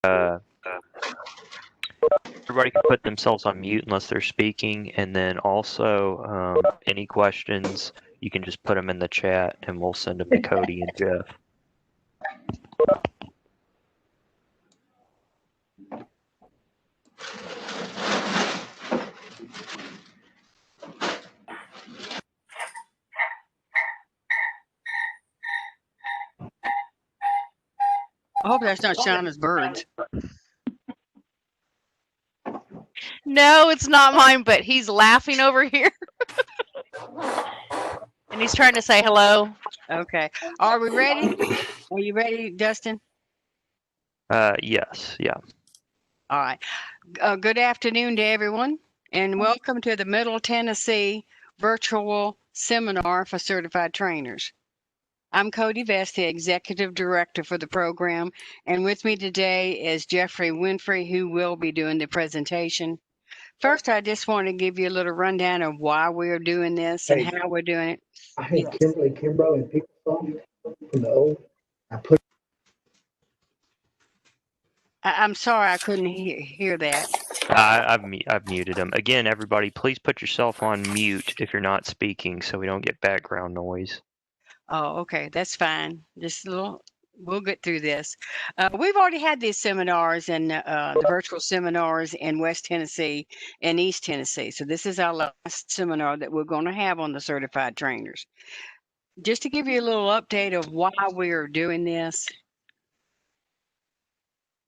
everybody can put themselves on mute unless they're speaking, and then also any questions, you can just put them in the chat and we'll send them to Cody and Jeff. I hope that's not Shauna's birds. No, it's not mine, but he's laughing over here. And he's trying to say hello. Okay. Are we ready? Are you ready, Dustin? Yes, yeah. All right. Good afternoon to everyone, and welcome to the Middle Tennessee Virtual Seminar for Certified Trainers. I'm Cody Vest, the Executive Director for the program, and with me today is Jeffrey Winfrey, who will be doing the presentation. First, I just want to give you a little rundown of why we're doing this and how we're doing it. I had Kimberly Kimbrough and PeopleSoft from the old. I'm sorry I couldn't hear that. I've muted them. Again, everybody, please put yourself on mute if you're not speaking so we don't get background noise. Oh, okay, that's fine. Just a little, we'll get through this. We've already had these seminars and the virtual seminars in West Tennessee and East Tennessee. So this is our last seminar that we're going to have on the certified trainers. Just to give you a little update of why we're doing this,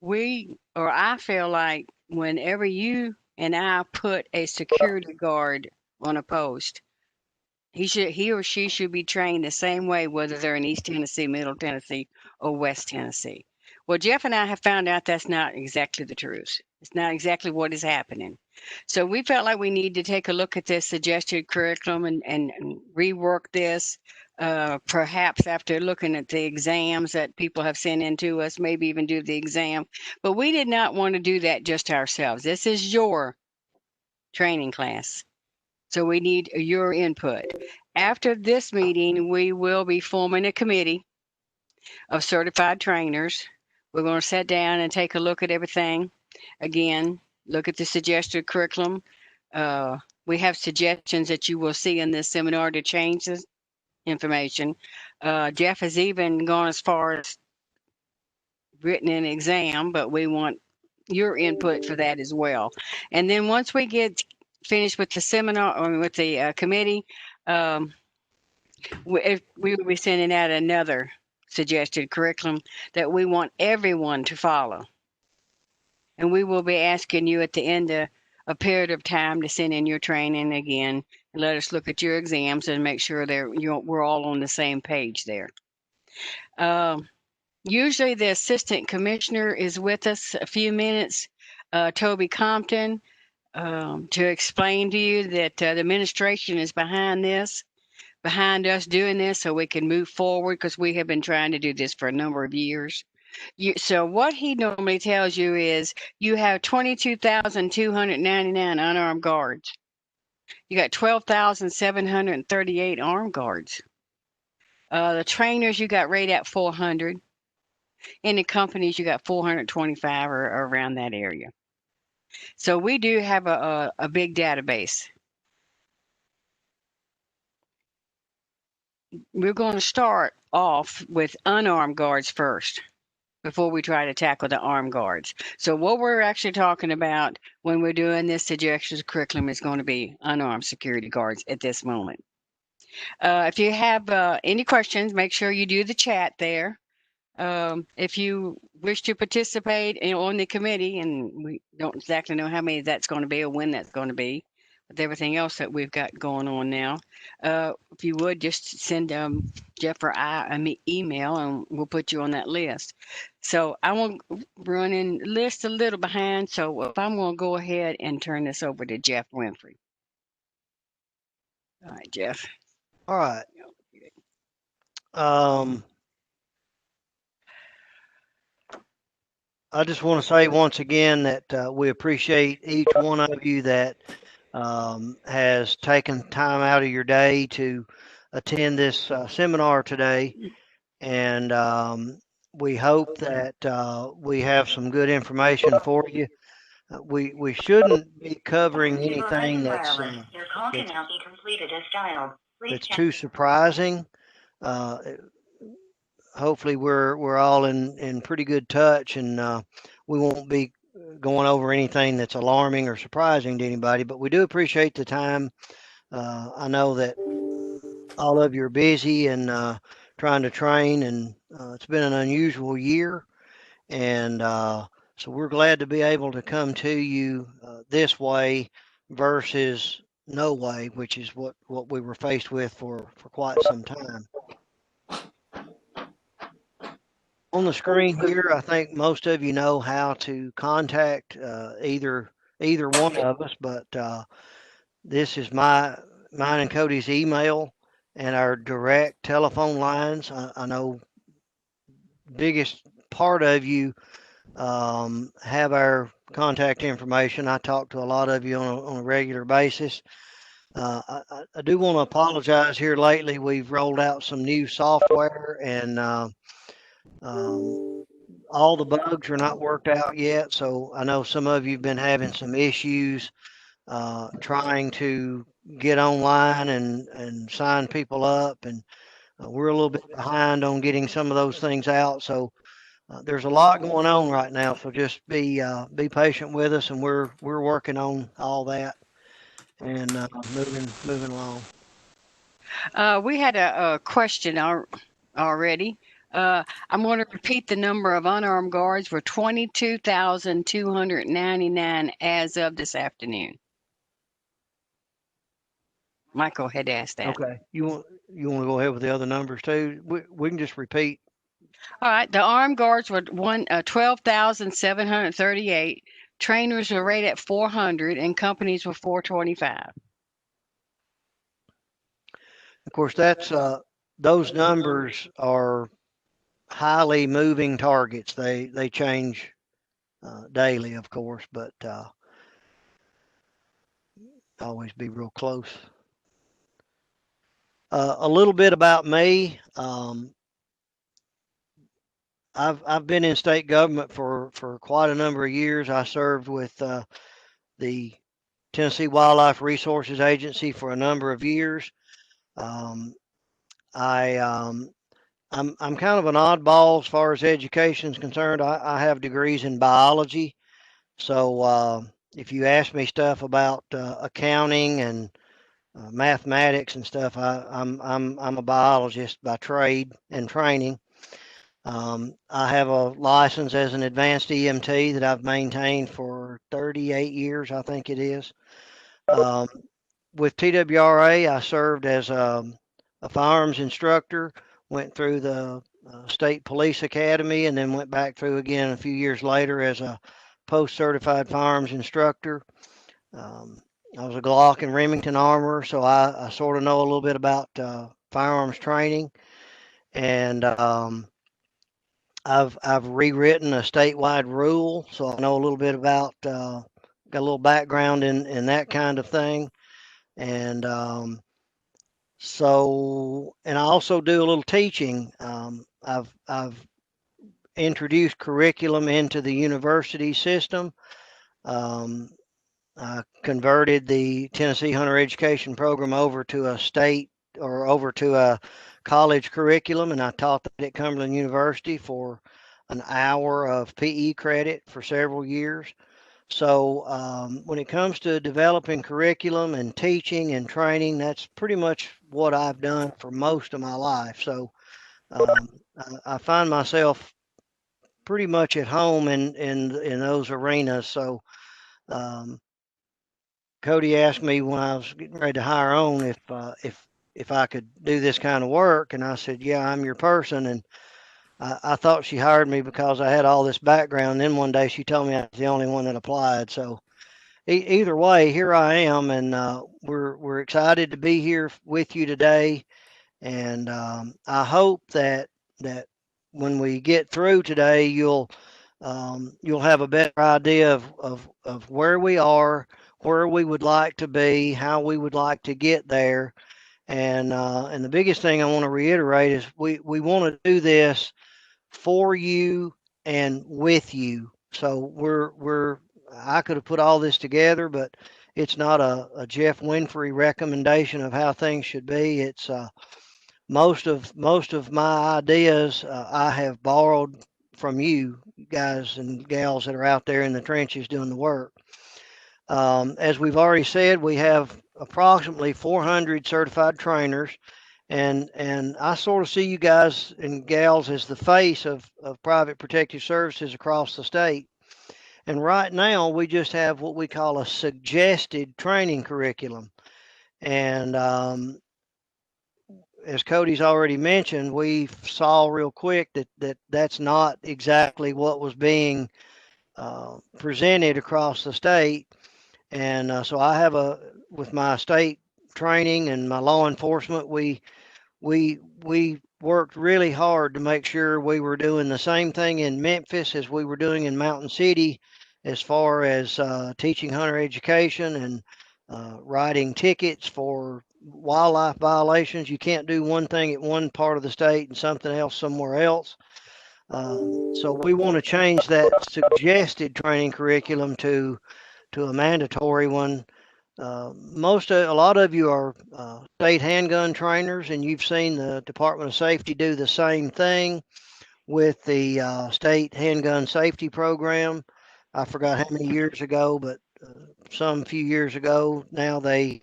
I feel like whenever you and I put a security guard on a post, he or she should be trained the same way, whether they're in East Tennessee, Middle Tennessee, or West Tennessee. Well, Jeff and I have found out that's not exactly the truth. It's not exactly what is happening. So we felt like we need to take a look at this suggested curriculum and rework this, perhaps after looking at the exams that people have sent in to us, maybe even do the exam. But we did not want to do that just ourselves. This is your training class. So we need your input. After this meeting, we will be forming a committee of certified trainers. We're going to sit down and take a look at everything. Again, look at the suggested curriculum. We have suggestions that you will see in this seminar to change this information. Jeff has even gone as far as written an exam, but we want your input for that as well. And then once we get finished with the seminar or with the committee, we will be sending out another suggested curriculum that we want everyone to follow. And we will be asking you at the end of a period of time to send in your training again and let us look at your exams and make sure we're all on the same page there. Usually the assistant commissioner is with us a few minutes, Toby Compton, to explain to you that the administration is behind us doing this so we can move forward, because we have been trying to do this for a number of years. So what he normally tells you is you have 22,299 unarmed guards. You got 12,738 armed guards. The trainers, you got right at 400. In the companies, you got 425 or around that area. So we do have a big database. We're going to start off with unarmed guards first before we try to tackle the armed guards. So what we're actually talking about when we're doing this suggested curriculum is going to be unarmed security guards at this moment. If you have any questions, make sure you do the chat there. If you wish to participate on the committee, and we don't exactly know how many that's going to be or when that's going to be, with everything else that we've got going on now, if you would just send Jeff or I an email and we'll put you on that list. So I won't run in list a little behind, so if I'm going to go ahead and turn this over to Jeff Winfrey. All right, Jeff. All right. I just want to say once again that we appreciate each one of you that has taken time out of your day to attend this seminar today. And we hope that we have some good information for you. We shouldn't be covering anything that's Your call that's, cannot be completed as dialed. Please that's check. too surprising. Uh, Hopefully we're all in pretty good touch, and we won't be going over anything that's alarming or surprising to anybody, but we do appreciate the time. I know that all of you are busy and trying to train, and it's been an unusual year, and so we're glad to be able to come to you this way versus no way, which is what we were faced with for quite some time. On the screen here, I think most of you know how to contact either one of us, but this is mine and Cody's email and our direct telephone lines. I know biggest part of you have our contact information. I talk to a lot of you on a regular basis. I do want to apologize here lately. We've rolled out some new software, and all the bugs are not worked out yet. So I know some of you have been having some issues trying to get online and sign people up, and we're a little bit behind on getting some of those things out. So there's a lot going on right now. So just be patient with us, and we're working on all that and moving along. We had a question already. I'm going to repeat the number of unarmed guards were 22,299 as of this afternoon. Michael had asked that. Okay, you want to go ahead with the other numbers too? We can just repeat. All right. The armed guards were 12,738. Trainers were rated at 400, and companies were 425. Of course, that's those numbers are highly moving targets. They change daily, of course, but always be real close. A little bit about me. I've been in state government for quite a number of years. I served with the Tennessee Wildlife Resources Agency for a number of years. I'm kind of an oddball as far as education is concerned. I have degrees in biology, so if you ask me stuff about accounting and mathematics and stuff, I'm a biologist by trade and training. I have a license as an advanced EMT that I've maintained for 38 years, I think it is. With TWRA, I served as a firearms instructor, went through the State Police Academy, and then went back through again a few years later as a post-certified firearms instructor. I was a Glock and Remington armorer, so I sort of know a little bit about firearms training, and I've rewritten a statewide rule, so I know a little bit about got a little background in that kind of thing, and so and I also do a little teaching. I've introduced curriculum into the university system. I converted the Tennessee Hunter Education Program over to a state or over to a college curriculum, and I taught that at Cumberland University for an hour of PE credit for several years. So when it comes to developing curriculum and teaching and training, that's pretty much what I've done for most of my life. So I find myself pretty much at home in those arenas. So Cody asked me when I was getting ready to hire on if I could do this kind of work, and I said, yeah, I'm your person. And I thought she hired me because I had all this background. Then one day she told me I was the only one that applied. So either way, here I am, and we're excited to be here with you today. And I hope that when we get through today, you'll have a better idea of where we are, where we would like to be, how we would like to get there. And the biggest thing I want to reiterate is we want to do this for you and with you. So I could have put all this together, but it's not a Jeff Winfrey recommendation of how things should be. It's most of my ideas I have borrowed from you guys and gals that are out there in the trenches doing the work. As we've already said, we have approximately 400 certified trainers, and I sort of see you guys and gals as the face of private protective services across the state. And right now, we just have what we call a suggested training curriculum. And as Cody's already mentioned, we saw real quick that that's not exactly what was being presented across the state. And so I have with my state training and my law enforcement, we worked really hard to make sure we were doing the same thing in Memphis as we were doing in Mountain City, as far as teaching hunter education and writing tickets for wildlife violations. You can't do one thing at one part of the state and something else somewhere else. So we want to change that suggested training curriculum to a mandatory one. A lot of you are state handgun trainers, and you've seen the Department of Safety do the same thing with the state handgun safety program. I forgot how many years ago, but some few years ago now, they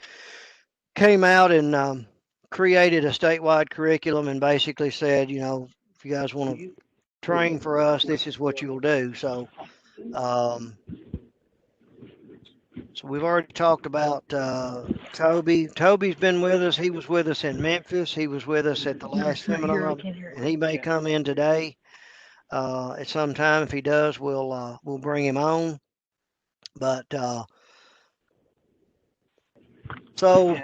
came out and created a statewide curriculum and basically said, if you guys want to train for us, this is what you'll do. So we've already talked about Toby. Toby's been with us. He was with us in Memphis. He was with us at the last seminar, and he may come in today at some time. If he does, we'll bring him on. But so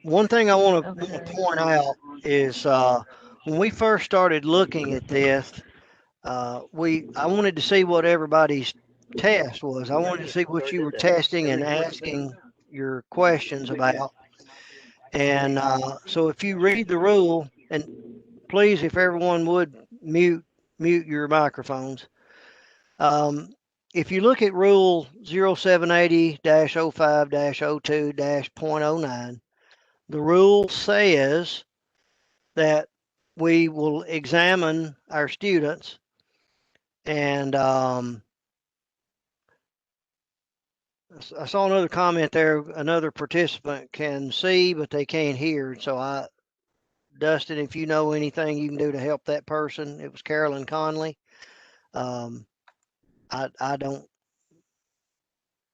one thing I want to point out is when we first started looking at this, I wanted to see what everybody's test was. I wanted to see what you were testing and asking your questions about. And so if you read the rule, and please, if everyone would mute your microphones. If you look at Rule 0780-05-02-.09, the rule says that we will examine our students, and I saw another comment there. Another participant can see, but they can't hear. So Dustin, if you know anything you can do to help that person, it was Carolyn Conley. I don't,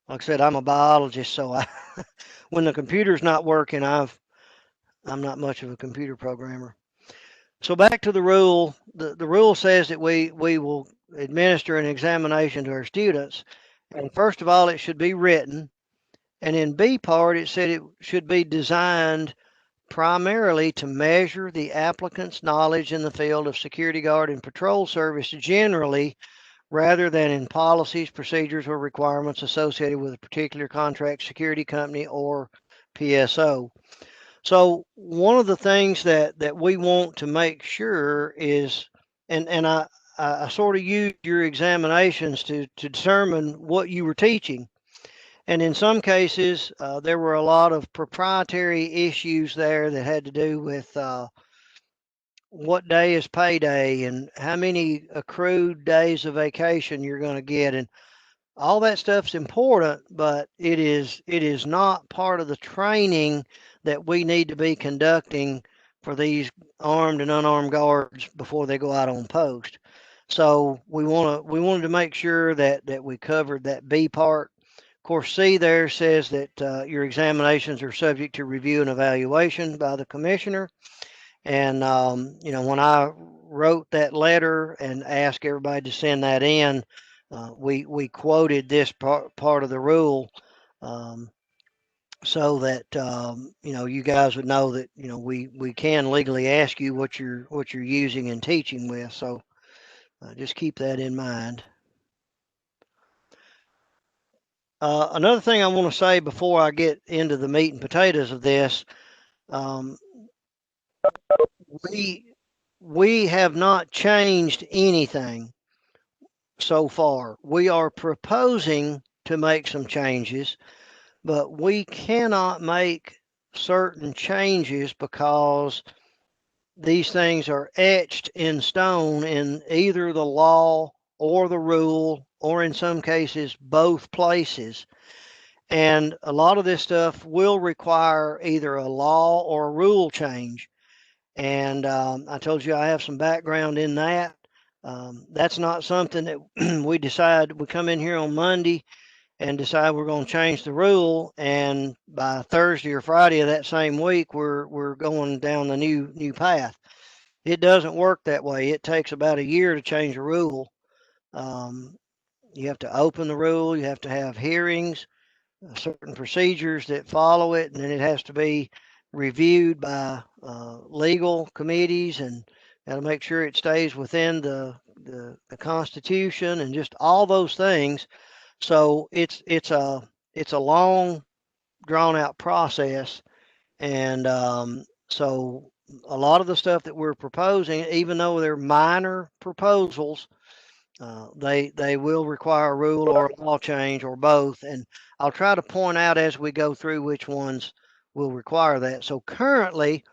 like I said, I'm a biologist, so when the computer's not working, I'm not much of a computer programmer. So back to the rule. The rule says that we will administer an examination to our students. And first of all, it should be written. And in B part, it said it should be designed primarily to measure the applicant's knowledge in the field of security guard and patrol service generally, rather than in policies, procedures, or requirements associated with a particular contract security company or PSO. So one of the things that we want to make sure is, and I sort of used your examinations to determine what you were teaching. And in some cases, there were a lot of proprietary issues there that had to do with what day is payday and how many accrued days of vacation you're going to get. And all that stuff's important, but it is not part of the training that we need to be conducting for these armed and unarmed guards before they go out on post. So we wanted to make sure that we covered that B part. Of course, C there says that your examinations are subject to review and evaluation by the commissioner. And when I wrote that letter and asked everybody to send that in, we quoted this part of the rule so that you guys would know that we can legally ask you what you're using and teaching with. So just keep that in mind. Another thing I want to say before I get into the meat and potatoes of this, we have not changed anything so far. We are proposing to make some changes, but we cannot make certain changes because these things are etched in stone in either the law or the rule, or in some cases, both places. And a lot of this stuff will require either a law or a rule change. And I told you I have some background in that. That's not something that we decide. We come in here on Monday and decide we're going to change the rule, and by Thursday or Friday of that same week, we're going down the new path. It doesn't work that way. It takes about a year to change a rule. Um, you have to open the rule. You have to have hearings, certain procedures that follow it, and then it has to be reviewed by legal committees, and got to make sure it stays within the Constitution and just all those things. So it's a long drawn out process, and so a lot of the stuff that we're proposing, even though they're minor proposals, they will require a rule or a law change or both, and I'll try to point out as we go through which ones will require that. So currently,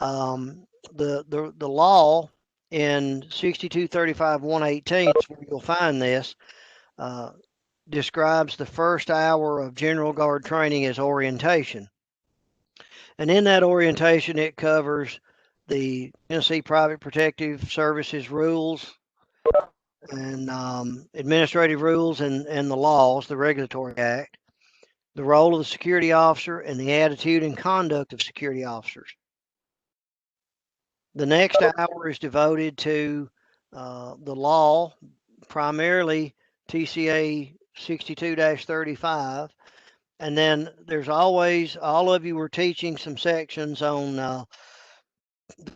the law in 6235-118 is where you'll find this. Describes the first hour of General Guard training as orientation. And in that orientation, it covers the Tennessee Private Protective Services rules and administrative rules and the laws, the Regulatory Act, the role of the security officer, and the attitude and conduct of security officers. The next hour is devoted to the law, primarily TCA 62-35. And then there's always, all of you were teaching some sections on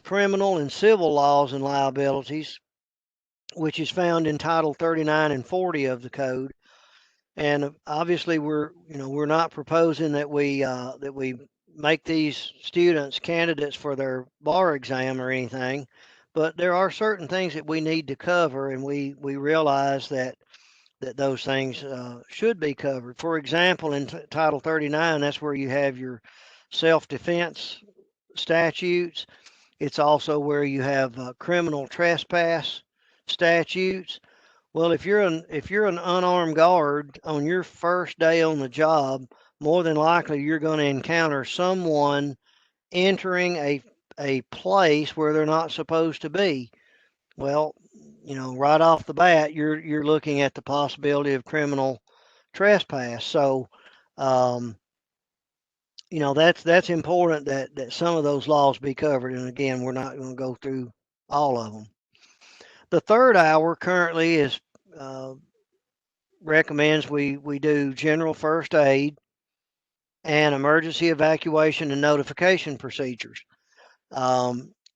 criminal and civil laws and liabilities, which is found in Title 39 and 40 of the code. And obviously, we're not proposing that we make these students candidates for their bar exam or anything, but there are certain things that we need to cover, and we realize that those things should be covered. For example, in Title 39, that's where you have your self-defense statutes. It's also where you have criminal trespass statutes. Well, if you're an unarmed guard on your first day on the job, more than likely you're going to encounter someone entering a place where they're not supposed to be. Well, right off the bat, you're looking at the possibility of criminal trespass. So, that's important that some of those laws be covered. And again, we're not going to go through all of them. The third hour currently is recommends we do general first aid and emergency evacuation and notification procedures.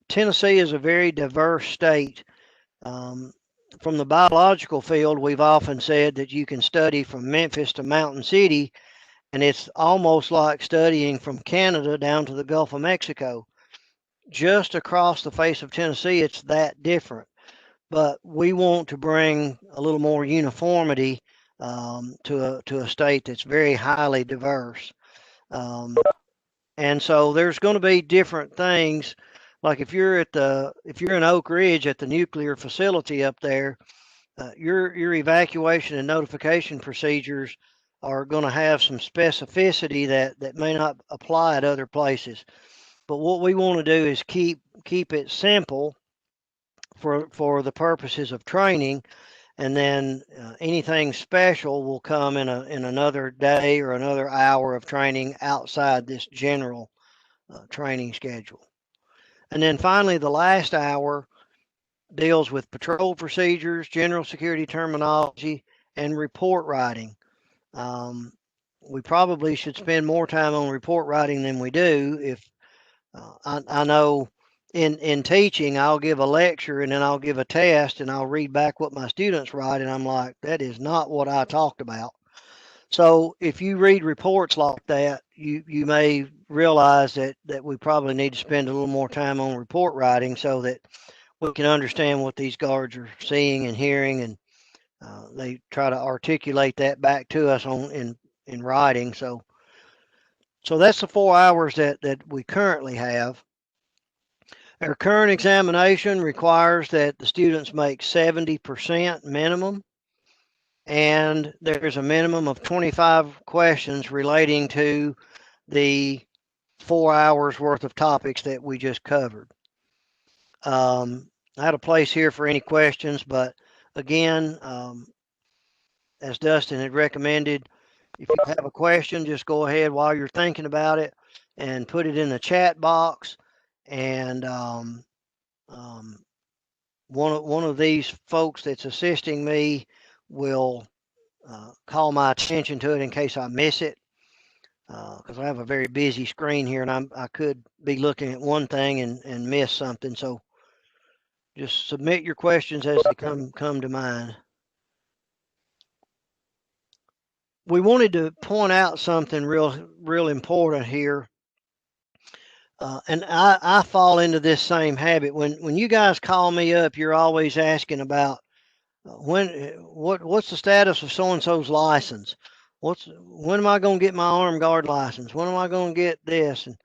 Tennessee is a very diverse state. From the biological field, we've often said that you can study from Memphis to Mountain City, and it's almost like studying from Canada down to the Gulf of Mexico. Just across the face of Tennessee, it's that different. But we want to bring a little more uniformity to a state that's very highly diverse. And so there's going to be different things. Like if you're in Oak Ridge at the nuclear facility up there, your evacuation and notification procedures are going to have some specificity that may not apply at other places. But what we want to do is keep it simple for the purposes of training, and then anything special will come in another day or another hour of training outside this general training schedule. And then finally, the last hour deals with patrol procedures, general security terminology, and report writing. We probably should spend more time on report writing than we do. If I know in teaching, I'll give a lecture and then I'll give a test and I'll read back what my students write, and I'm like, that is not what I talked about. So if you read reports like that, you may realize that we probably need to spend a little more time on report writing so that we can understand what these guards are seeing and hearing, and they try to articulate that back to us in writing. So that's the 4 hours that we currently have. Our current examination requires that the students make 70% minimum, and there's a minimum of 25 questions relating to the 4 hours worth of topics that we just covered. I had a place here for any questions, but again, as Dustin had recommended, if you have a question, just go ahead while you're thinking about it and put it in the chat box. And one of these folks that's assisting me will call my attention to it in case I miss it, because I have a very busy screen here, and I could be looking at one thing and miss something. So just submit your questions as they come to mind. We wanted to point out something real important here. And I fall into this same habit. When you guys call me up, you're always asking about what's the status of so and so's license? When am I going to get my armed guard license? When am I going to get this? And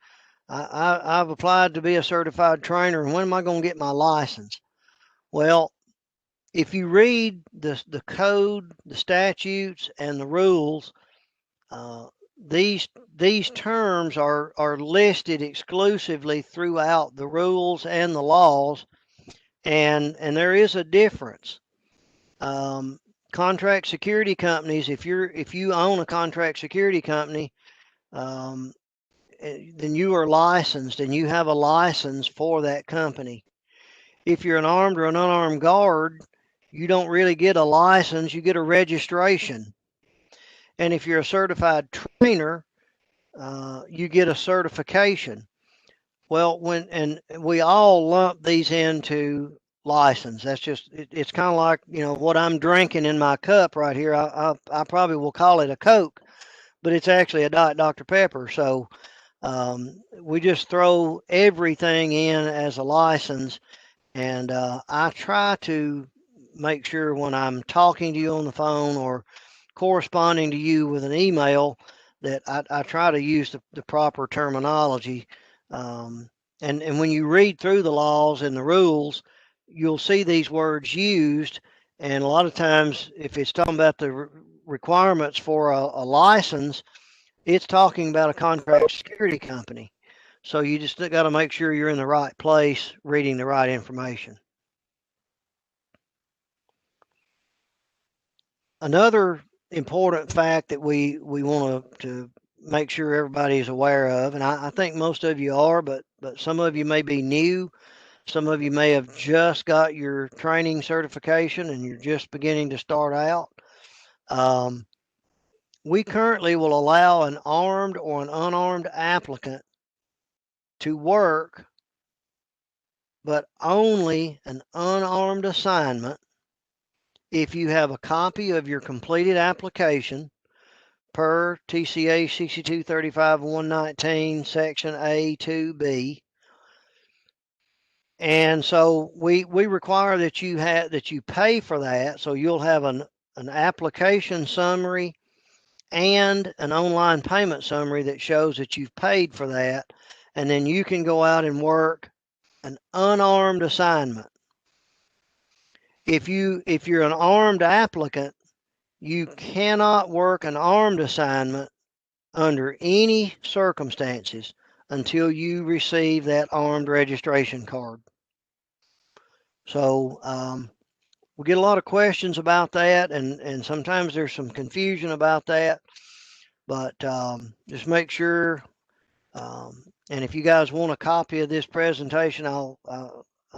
I've applied to be a certified trainer, and when am I going to get my license? Well, if you read the code, the statutes, and the rules, these terms are listed exclusively throughout the rules and the laws, and there is a difference. Contract security companies, if you own a contract security company, then you are licensed and you have a license for that company. If you're an armed or an unarmed guard, you don't really get a license, you get a registration. And if you're a certified trainer, you get a certification. Well, and we all lump these into license. That's just, it's kind of like, what I'm drinking in my cup right here. I probably will call it a Coke, but it's actually a Diet Dr. Pepper. So we just throw everything in as a license. And I try to make sure when I'm talking to you on the phone or corresponding to you with an email that I try to use the proper terminology. And when you read through the laws and the rules, you'll see these words used. And a lot of times, if it's talking about the requirements for a license, it's talking about a contract security company. So you just got to make sure you're in the right place, reading the right information. Another important fact that we want to make sure everybody is aware of, and I think most of you are, but some of you may be new. Some of you may have just got your training certification and you're just beginning to start out. We currently will allow an armed or an unarmed applicant to work, but only an unarmed assignment if you have a copy of your completed application per TCA 6235-119 section A 2B. And so we require that you pay for that. So you'll have an application summary and an online payment summary that shows that you've paid for that. And then you can go out and work an unarmed assignment. If you're an armed applicant, you cannot work an armed assignment under any circumstances until you receive that armed registration card. So we get a lot of questions about that, and sometimes there's some confusion about that, but just make sure, and if you guys want a copy of this presentation, I'll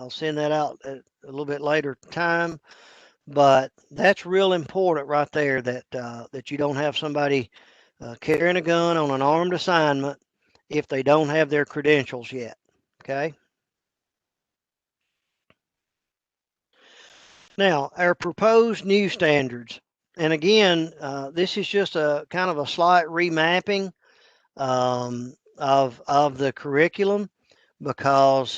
send that out at a little bit later time. But that's real important right there, that you don't have somebody carrying a gun on an armed assignment if they don't have their credentials yet. Okay. Now, our proposed new standards, and again, this is just a kind of a slight remapping of the curriculum, because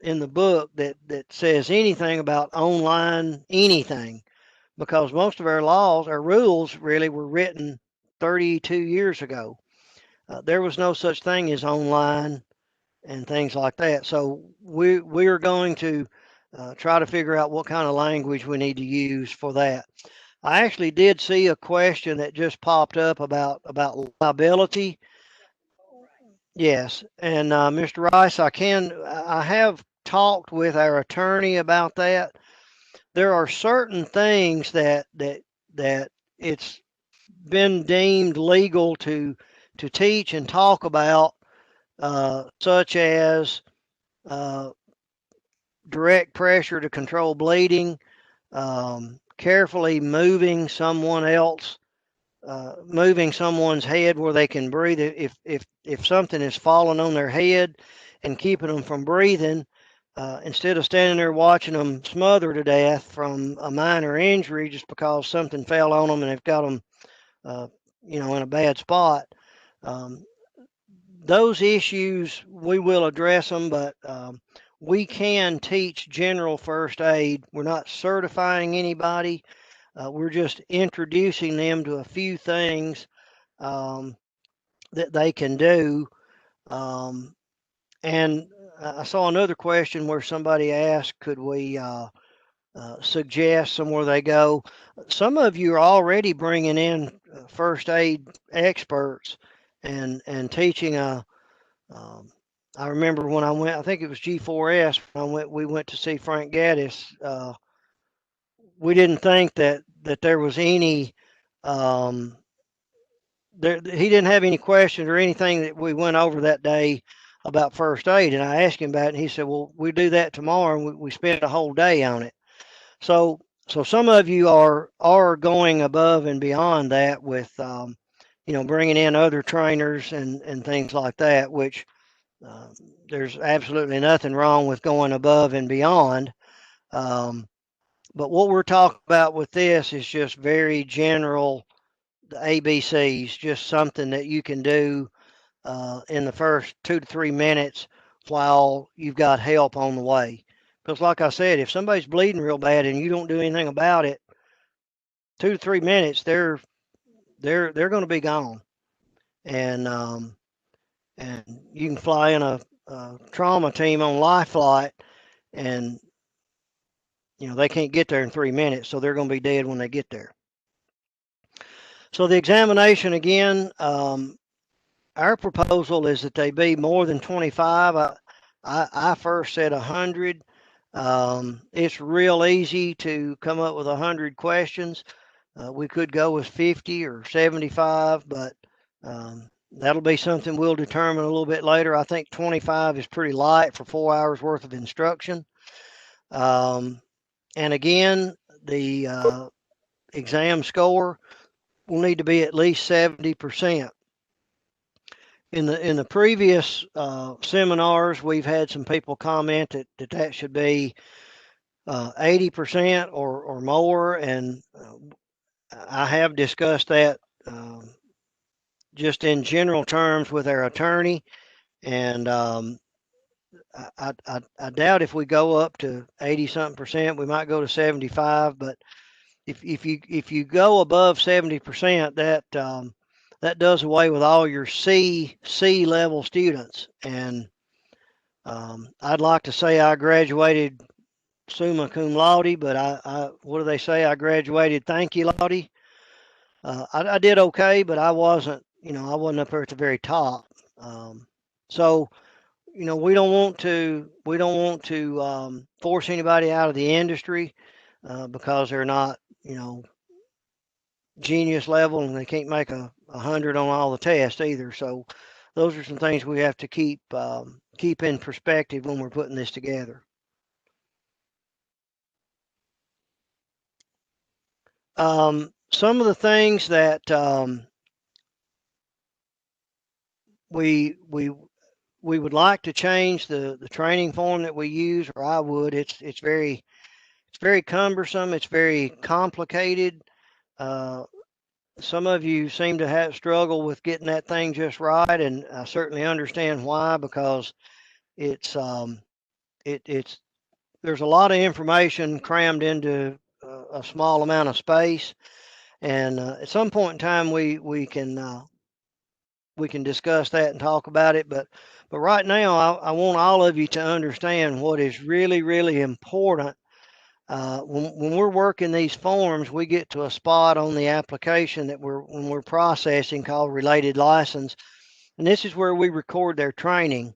in the book that says anything about online anything, because most of our laws, our rules, really were written 32 years ago. There was no such thing as online and things like that. So we are going to try to figure out what kind of language we need to use for that. I actually did see a question that just popped up about liability. Yes, and Mr. Rice, I have talked with our attorney about that. There are certain things that it's been deemed legal to teach and talk about, such as uh, direct pressure to control bleeding, carefully moving someone's head where they can breathe. If something is falling on their head and keeping them from breathing, instead of standing there watching them smother to death from a minor injury just because something fell on them and they've got them, in a bad spot. Um, those issues, we will address them, but we can teach general first aid. We're not certifying anybody. We're just introducing them to a few things um, that they can do. And I saw another question where somebody asked, could we suggest somewhere they go? Some of you are already bringing in first aid experts and teaching I remember when I went, I think it was G4S, we went to see Frank Gaddis. We didn't think that there was any, um, he didn't have any questions or anything that we went over that day about first aid. And I asked him about it, and he said, well, we do that tomorrow, and we spent a whole day on it. So some of you are going above and beyond that with, bringing in other trainers and things like that, which uh, there's absolutely nothing wrong with going above and beyond. But what we're talking about with this is just very general, the ABCs, just something that you can do in the first 2 to 3 minutes while you've got help on the way. Because, like I said, if somebody's bleeding real bad and you don't do anything about it, 2 to 3 minutes, they're going to be gone, and you can fly in a trauma team on life flight, and they can't get there in 3 minutes, so they're going to be dead when they get there. So the examination again, our proposal is that they be more than 25. I first said 100. It's real easy to come up with 100 questions. We could go with 50 or 75, but that'll be something we'll determine a little bit later. I think 25 is pretty light for 4 hours worth of instruction. And again, the exam score will need to be at least 70%. In the previous seminars, we've had some people comment that should be 80% or more, and I have discussed that just in general terms with our attorney, and I doubt if we go up to 80-something%, we might go to 75, but if you go above 70%, that does away with all your C level students. And I'd like to say I graduated summa cum laude, but I what do they say? I graduated thank you laude. I did okay, but I wasn't up there at the very top. So we don't want to force anybody out of the industry because they're not genius level and they can't make 100 on all the tests either. So those are some things we have to keep in perspective when we're putting this together. Some of the things that we would like to change the training form that we use, or I would. It's very cumbersome. It's very complicated. Some of you seem to have struggle with getting that thing just right, and I certainly understand why, because it's it's there's a lot of information crammed into a small amount of space, and at some point in time we can discuss that and talk about it. But right now, I want all of you to understand what is really, really important. When we're working these forms, we get to a spot on the application that when we're processing called related license, and this is where we record their training.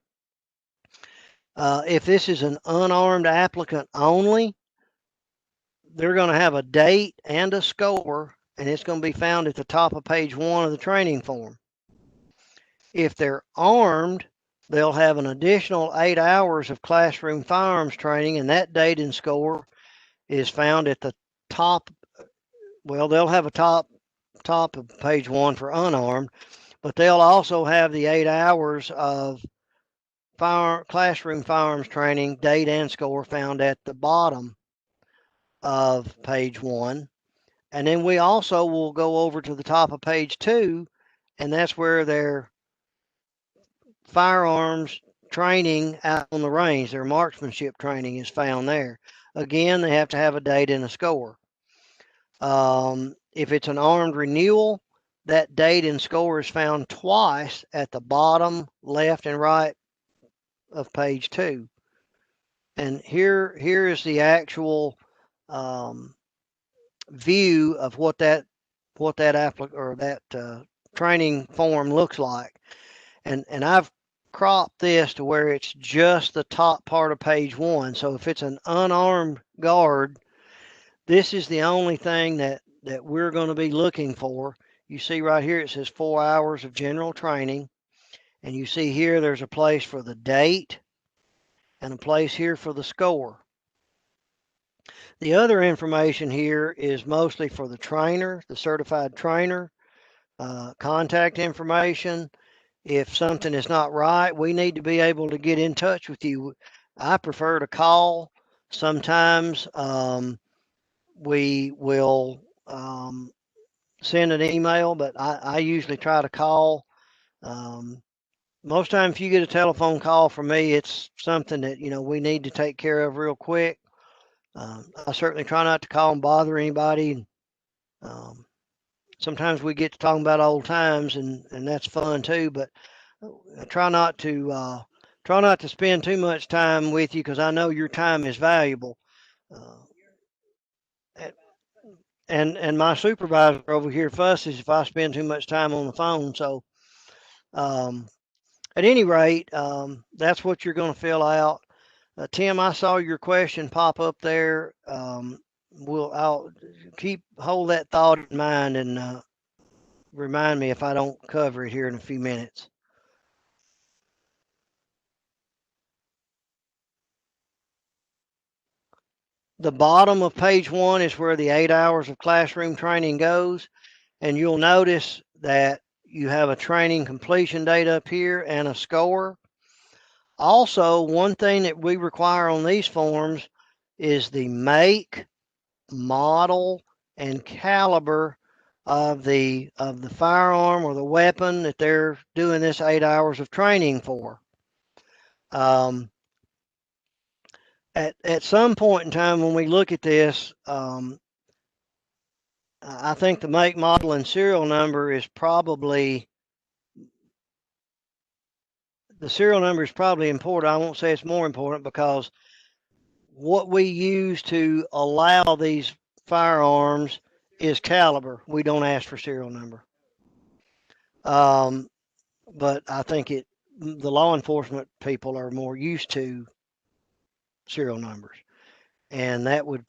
If this is an unarmed applicant only, they're going to have a date and a score, and it's going to be found at the top of page 1 of the training form. If they're armed, they'll have an additional 8 hours of classroom firearms training, and that date and score is found at the top. Well, they'll have a top of page 1 for unarmed, but they'll also have the 8 hours of classroom firearms training date and score found at the bottom of page 1. And then we also will go over to the top of page 2, and that's where their firearms training out on the range, their marksmanship training is found there. Again, they have to have a date and a score. If it's an armed renewal, that date and score is found twice at the bottom left and right of page 2. And here is the actual view of what that training form looks like. And I've cropped this to where it's just the top part of page 1. So if it's an unarmed guard, this is the only thing that we're going to be looking for. You see right here, it says 4 hours of general training. And you see here, there's a place for the date and a place here for the score. The other information here is mostly for the trainer, the certified trainer, contact information. If something is not right, we need to be able to get in touch with you. I prefer to call. Sometimes we will send an email, but I usually try to call. Most times if you get a telephone call from me, it's something that, we need to take care of real quick. I certainly try not to call and bother anybody. Sometimes we get to talking about old times, and that's fun too, but I try not to spend too much time with you, because I know your time is valuable. And my supervisor over here fusses if I spend too much time on the phone. So at any rate, that's what you're going to fill out. Tim, I saw your question pop up there. I'll hold that thought in mind, and remind me if I don't cover it here in a few minutes. The bottom of page 1 is where the 8 hours of classroom training goes, and you'll notice that you have a training completion date up here and a score. Also, one thing that we require on these forms is the make, model, and caliber of the firearm or the weapon that they're doing this 8 hours of training for. At some point in time when we look at this, I think the make, model, and serial number is probably important. I won't say it's more important, because what we use to allow these firearms is caliber. We don't ask for serial number. But I think the law enforcement people are more used to serial numbers, and that would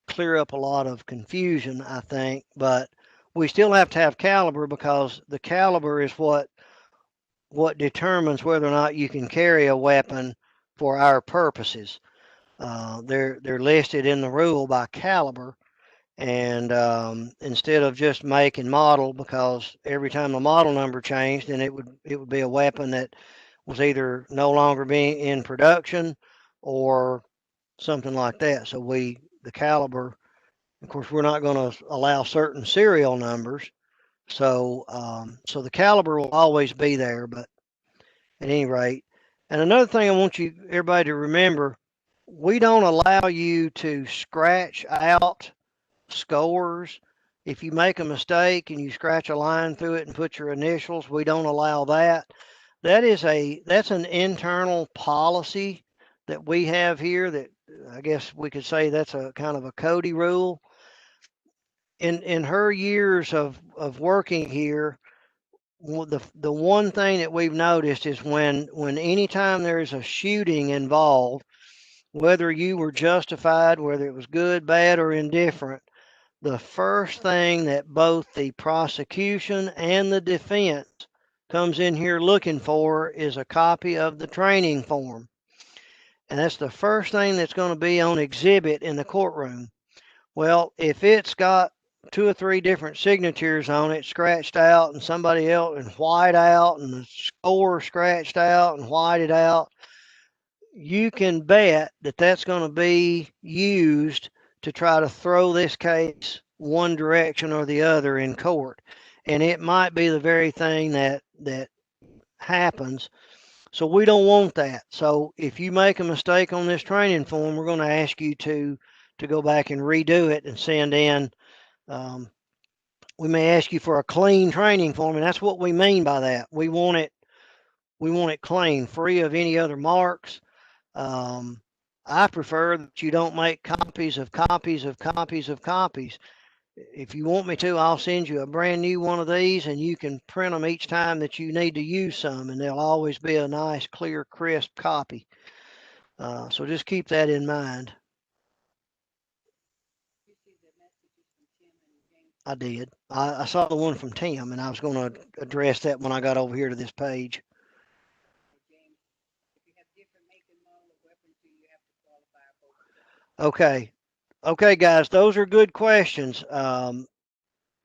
clear up a lot of confusion, I think. But we still have to have caliber, because the caliber is what determines whether or not you can carry a weapon for our purposes. They're listed in the rule by caliber, and instead of just make and model, because every time the model number changed, then it would be a weapon that was either no longer being in production or something like that. So the caliber, of course, we're not going to allow certain serial numbers, so the caliber will always be there. But at any rate, and another thing I want everybody to remember, we don't allow you to scratch out scores. If you make a mistake and you scratch a line through it and put your initials, we don't allow that. That's an internal policy that we have here that I guess we could say that's a kind of a Cody rule. In her years of working here, the one thing that we've noticed is when anytime there's a shooting involved, whether you were justified, whether it was good, bad, or indifferent, the first thing that both the prosecution and the defense comes in here looking for is a copy of the training form. And that's the first thing that's going to be on exhibit in the courtroom. Well, if it's got 2 or 3 different signatures on it, scratched out, and somebody else and white out, and the score scratched out and whited out, you can bet that that's going to be used to try to throw this case one direction or the other in court. And it might be the very thing that happens. So we don't want that. So if you make a mistake on this training form, we're going to ask you to go back and redo it and send in. We may ask you for a clean training form, and that's what we mean by that. We want it clean, free of any other marks. I prefer that you don't make copies of copies of copies of copies. If you want me to, I'll send you a brand new one of these, and you can print them each time that you need to use some, and they'll always be a nice, clear, crisp copy. So just keep that in mind. I did. I saw the one from Tim, and I was going to address that when I got over here to this page. Okay. Okay, guys, those are good questions.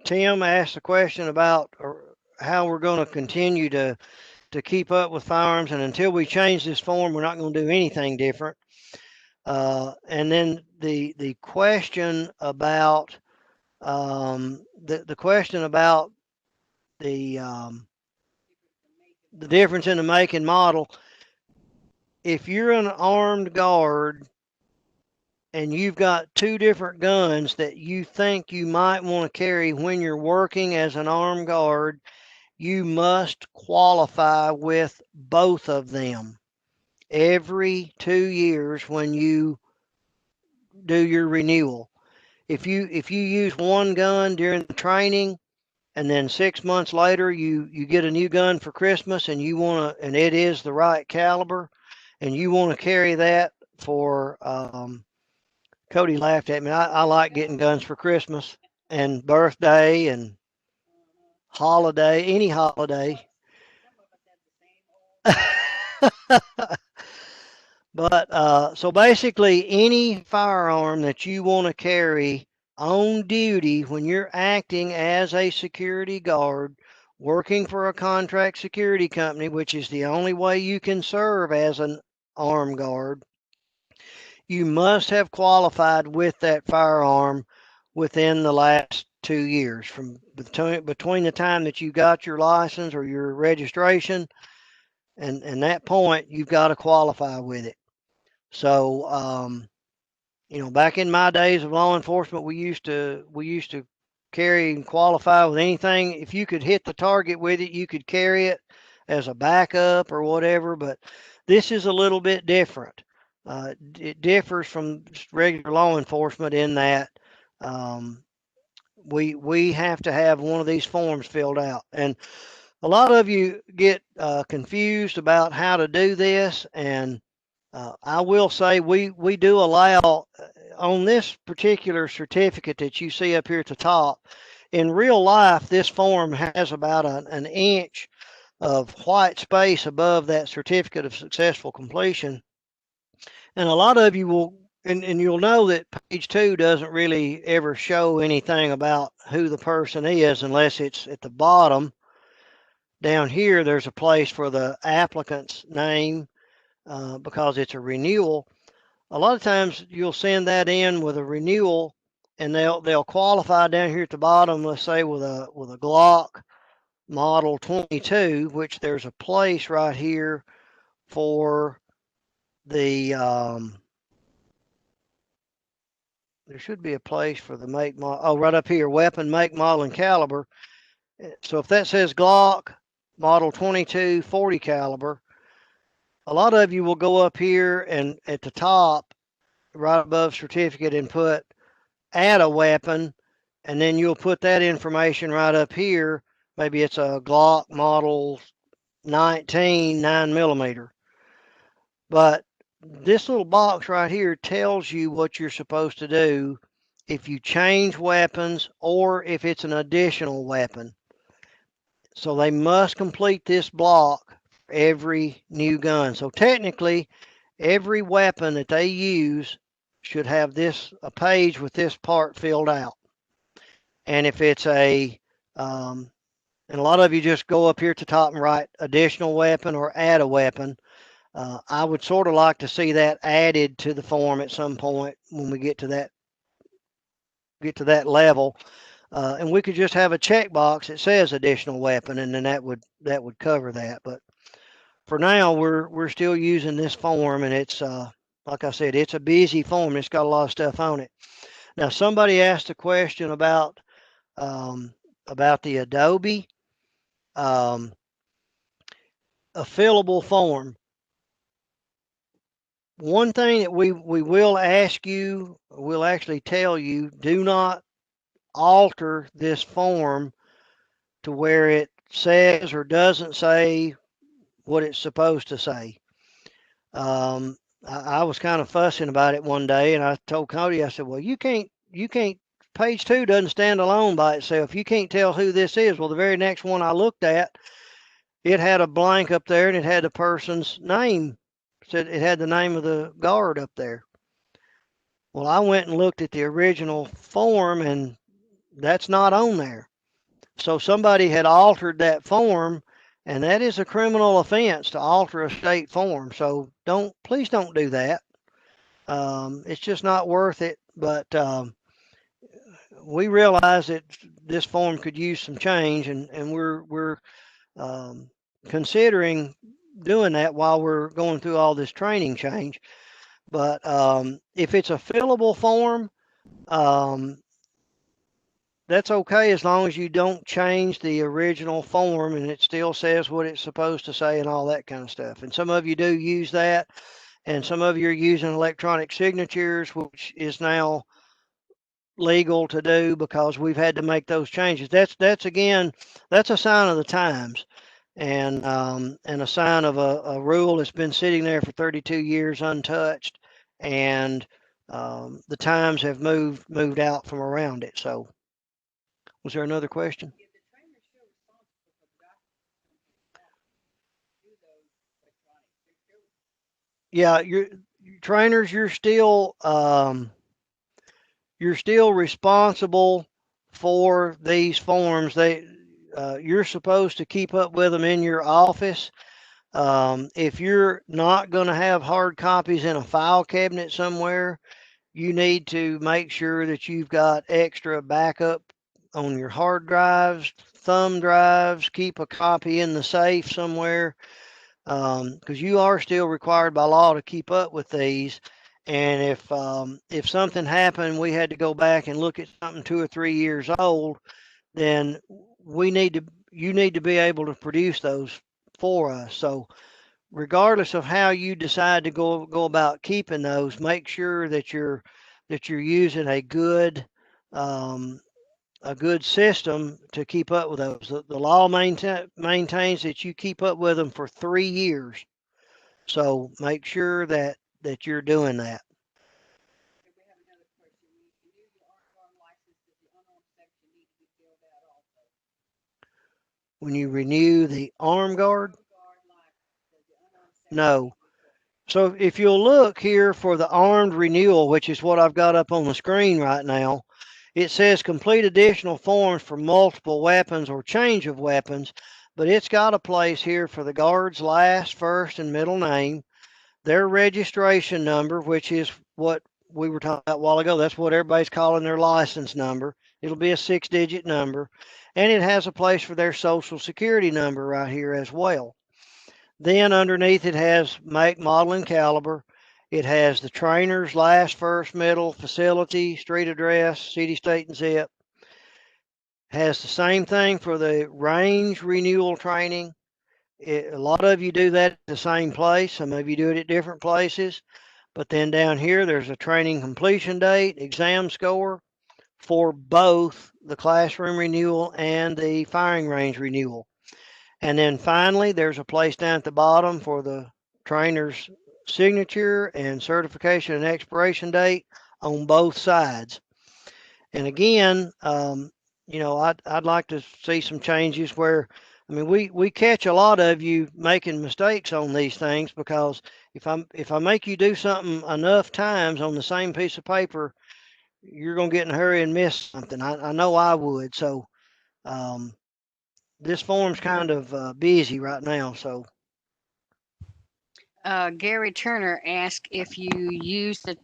Tim asked a question about how we're going to continue to keep up with firearms, and until we change this form, we're not going to do anything different. And then the question about the question about the difference in the make and model. If you're an armed guard and you've got 2 different guns that you think you might want to carry when you're working as an armed guard, you must qualify with both of them every 2 years when you do your renewal. If you use one gun during the training and then 6 months later you get a new gun for Christmas and you want to, and it is the right caliber, and you want to carry that for Cody laughed at me. I like getting guns for Christmas and birthday and holiday, any holiday. But so basically, any firearm that you want to carry on duty when you're acting as a security guard, working for a contract security company, which is the only way you can serve as an armed guard, you must have qualified with that firearm within the last 2 years, from between the time that you got your license or your registration and that point, you've got to qualify with it. So, back in my days of law enforcement, we used to carry and qualify with anything. If you could hit the target with it, you could carry it as a backup or whatever. But this is a little bit different. It differs from regular law enforcement in that we have to have one of these forms filled out. And a lot of you get confused about how to do this, and I will say we do allow on this particular certificate that you see up here at the top. In real life, this form has about an inch of white space above that certificate of successful completion, and a lot of you will, and you'll know that page 2 doesn't really ever show anything about who the person is unless it's at the bottom. Down here, there's a place for the applicant's name because it's a renewal. A lot of times you'll send that in with a renewal, and they'll qualify down here at the bottom. Let's say with a Glock model 22, which there's a place right here for the there should be a place for the make, model. Oh, right up here, weapon, make, model, and caliber. So if that says Glock, model 22, 40 caliber, a lot of you will go up here and at the top, right above certificate, and put add a weapon, and then you'll put that information right up here. Maybe it's a Glock model 19 9mm. But this little box right here tells you what you're supposed to do if you change weapons or if it's an additional weapon. So they must complete this block for every new gun. So technically, every weapon that they use should have a page with this part filled out. And if it's and a lot of you just go up here at the top and write additional weapon or add a weapon. I would sort of like to see that added to the form at some point when we get to that level. And we could just have a checkbox that says additional weapon, and then that would cover that. But for now, we're still using this form, and it's like I said, it's a busy form. It's got a lot of stuff on it. Now, somebody asked a question about the Adobe, a fillable form. One thing that we will ask you, we'll actually tell you, do not alter this form to where it says or doesn't say what it's supposed to say. I was kind of fussing about it one day, and I told Cody, I said, well, you can't, page 2 doesn't stand alone by itself. You can't tell who this is. Well, the very next one I looked at, it had a blank up there, and it had the person's name. Said it had the name of the guard up there. Well, I went and looked at the original form, and that's not on there. So somebody had altered that form, and that is a criminal offense to alter a state form. So please don't do that. It's just not worth it. But we realize that this form could use some change, and we're considering doing that while we're going through all this training change. But if it's a fillable form, that's okay as long as you don't change the original form and it still says what it's supposed to say and all that kind of stuff. And some of you do use that, and some of you are using electronic signatures, which is now legal to do because we've had to make those changes. That's a sign of the times, and a sign of a rule that's been sitting there for 32 years untouched, and the times have moved out from around it. So, was there another question? Yeah, your trainers, you're still responsible for these forms. You're supposed to keep up with them in your office. If you're not going to have hard copies in a file cabinet somewhere, you need to make sure that you've got extra backup on your hard drives, thumb drives. Keep a copy in the safe somewhere, because you are still required by law to keep up with these. And if something happened, we had to go back and look at something 2 or 3 years old, then you need to be able to produce those for us. So regardless of how you decide to go about keeping those, make sure that you're using a good system to keep up with those. The law maintains that you keep up with them for 3 years. So make sure that you're doing that. When you renew the Armed Guard? No. So if you'll look here for the armed renewal, which is what I've got up on the screen right now, it says complete additional forms for multiple weapons or change of weapons, but it's got a place here for the guard's last, first, and middle name, their registration number, which is what we were talking about a while ago. That's what everybody's calling their license number. It'll be a 6-digit number, and it has a place for their social security number right here as well. Then underneath it has make, model, and caliber. It has the trainer's last, first, middle, facility, street address, city, state, and zip. Has the same thing for the range renewal training. A lot of you do that at the same place. Some of you do it at different places. But then down here, there's a training completion date, exam score for both the classroom renewal and the firing range renewal. And then finally, there's a place down at the bottom for the trainer's signature and certification and expiration date on both sides. And again, you know, I'd like to see some changes where, I mean, we catch a lot of you making mistakes on these things, because if I make you do something enough times on the same piece of paper, you're gonna get in a hurry and miss something. I know I would. So this form's kind of busy right now. So Gary Turner asked if you use the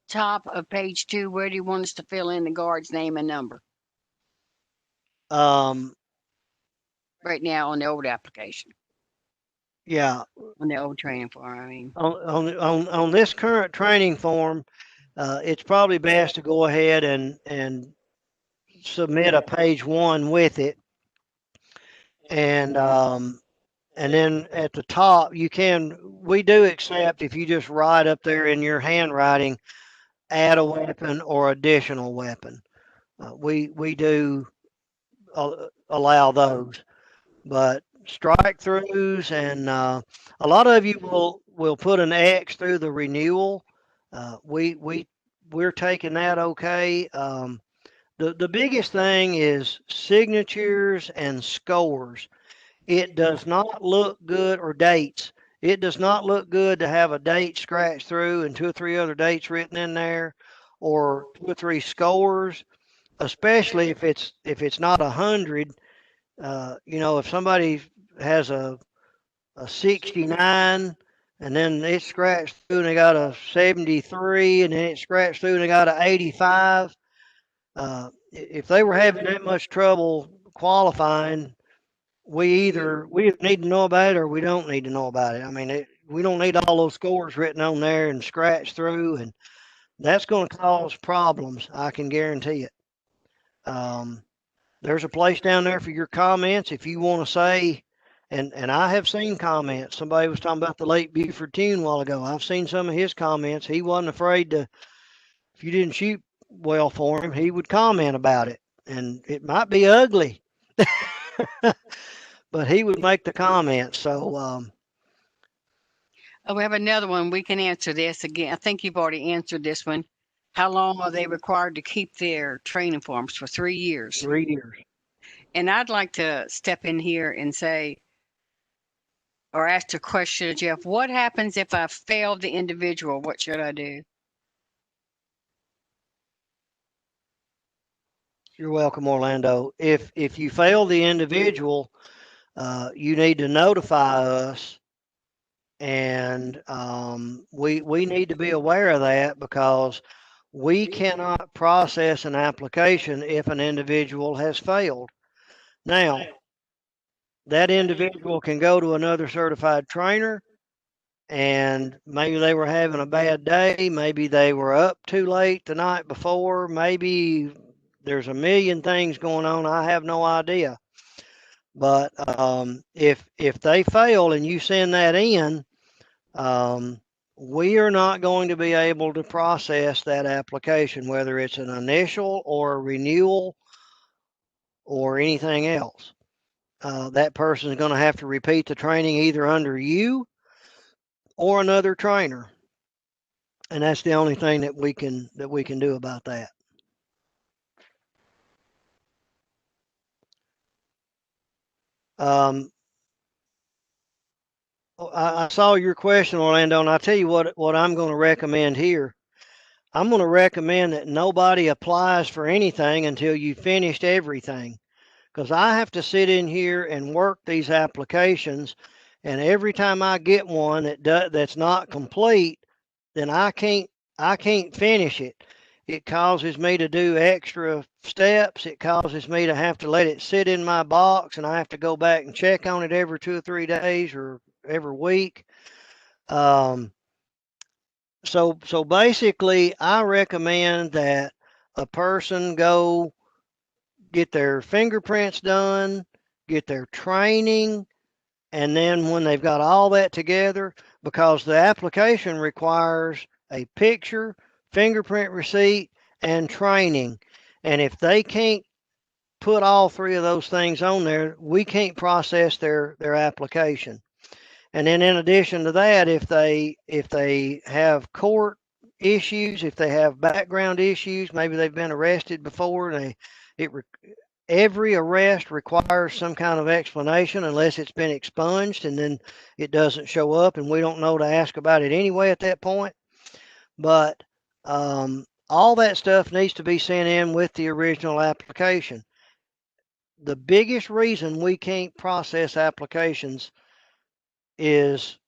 top of page 2, where do you want us to fill in the guard's name and number um, right now on the old application, yeah, on the old training form? I mean, on this current training form, it's probably best to go ahead and submit a page 1 with it. And then at the top, we do accept if you just write up there in your handwriting, add a weapon or additional weapon. We do allow those, but strike throughs and a lot of you will put an X through the renewal. We're taking that okay. The biggest thing is signatures and scores. It does not look good, or dates. It does not look good to have a date scratched through and 2 or 3 other dates written in there, or 2 or 3 scores, especially if it's not 100. You know, if somebody has a 69 and then it's scratched through and they got a 73 and then it's scratched through and they got a 85. If they were having that much trouble qualifying, we either need to know about it or we don't need to know about it. I mean, we don't need all those scores written on there and scratched through, and that's going to cause problems. I can guarantee it. There's a place down there for your comments if you want to say, and I have seen comments. Somebody was talking about the late Buford tune a while ago. I've seen some of his comments. He wasn't afraid to, if you didn't shoot well for him, he would comment about it, and it might be ugly. But he would make the comments. So we have another one. We can answer this again. I think you've already answered this one. How long are they required to keep their training forms? For 3 years. 3 years. And I'd like to step in here and say, or ask a question, Jeff, what happens if I fail the individual? What should I do? You're welcome, Orlando. If you fail the individual, you need to notify us, and we need to be aware of that, because we cannot process an application if an individual has failed. Now, that individual can go to another certified trainer, and maybe they were having a bad day, maybe they were up too late the night before, maybe there's a million things going on. I have no idea. But if they fail and you send that in, we are not going to be able to process that application, whether it's an initial or a renewal or anything else. That person is going to have to repeat the training either under you or another trainer, and that's the only thing that we can do about that. I saw your question, Orlando, and I'll tell you what I'm going to recommend here. I'm going to recommend that nobody applies for anything until you've finished everything, because I have to sit in here and work these applications, and every time I get one that's not complete, then I can't finish it. It causes me to do extra steps. It causes me to have to let it sit in my box, and I have to go back and check on it every 2 or 3 days or every week. So basically, I recommend that a person go get their fingerprints done, get their training, and then when they've got all that together, because the application requires a picture, fingerprint receipt, and training. And if they can't put all three of those things on there, we can't process their application. And then in addition to that, if they have court issues, if they have background issues, maybe they've been arrested before, and every arrest requires some kind of explanation unless it's been expunged, and then it doesn't show up, and we don't know to ask about it anyway at that point. But all that stuff needs to be sent in with the original application. The biggest reason we can't process applications is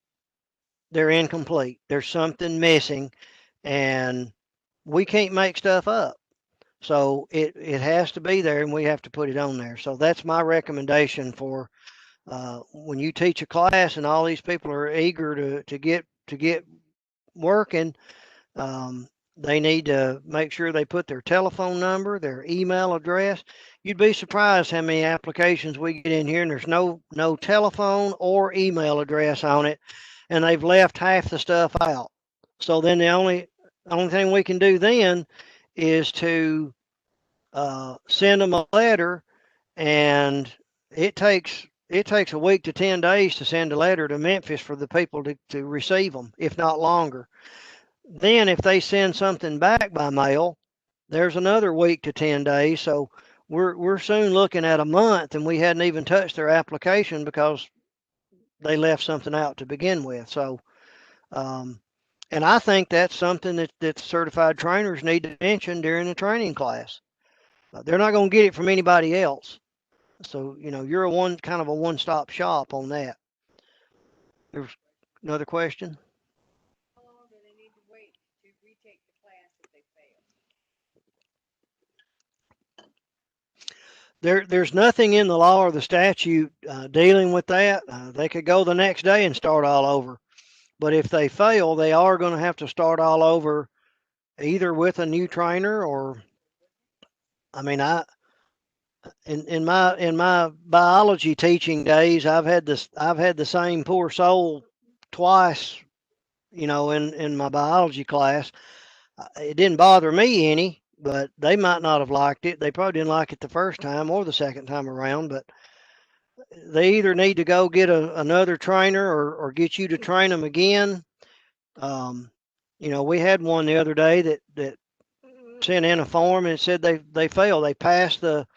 they're incomplete. There's something missing, and we can't make stuff up. So it has to be there, and we have to put it on there. So that's my recommendation for when you teach a class and all these people are eager to get working. They need to make sure they put their telephone number, their email address. You'd be surprised how many applications we get in here, and there's no telephone or email address on it, and they've left half the stuff out. So then the only thing we can do then is to send them a letter, and it takes a week to 10 days to send a letter to Memphis for the people to receive them, if not longer. Then if they send something back by mail, there's another week to 10 days. So we're soon looking at a month, and we hadn't even touched their application because they left something out to begin with. So and I think that's something that certified trainers need to mention during the training class. They're not going to get it from anybody else. So, you're kind of a one-stop shop on that. There's another question? How long do they need to wait to retake the class if they fail? There's nothing in the law or the statute dealing with that. They could go the next day and start all over. But if they fail, they are going to have to start all over, either with a new trainer or, in my biology teaching days, I've had the same poor soul twice, in my biology class. It didn't bother me any, but they might not have liked it. They probably didn't like it the first time or the second time around, but they either need to go get another trainer or get you to train them again. We had one the other day that sent in a form and it said they failed. They passed the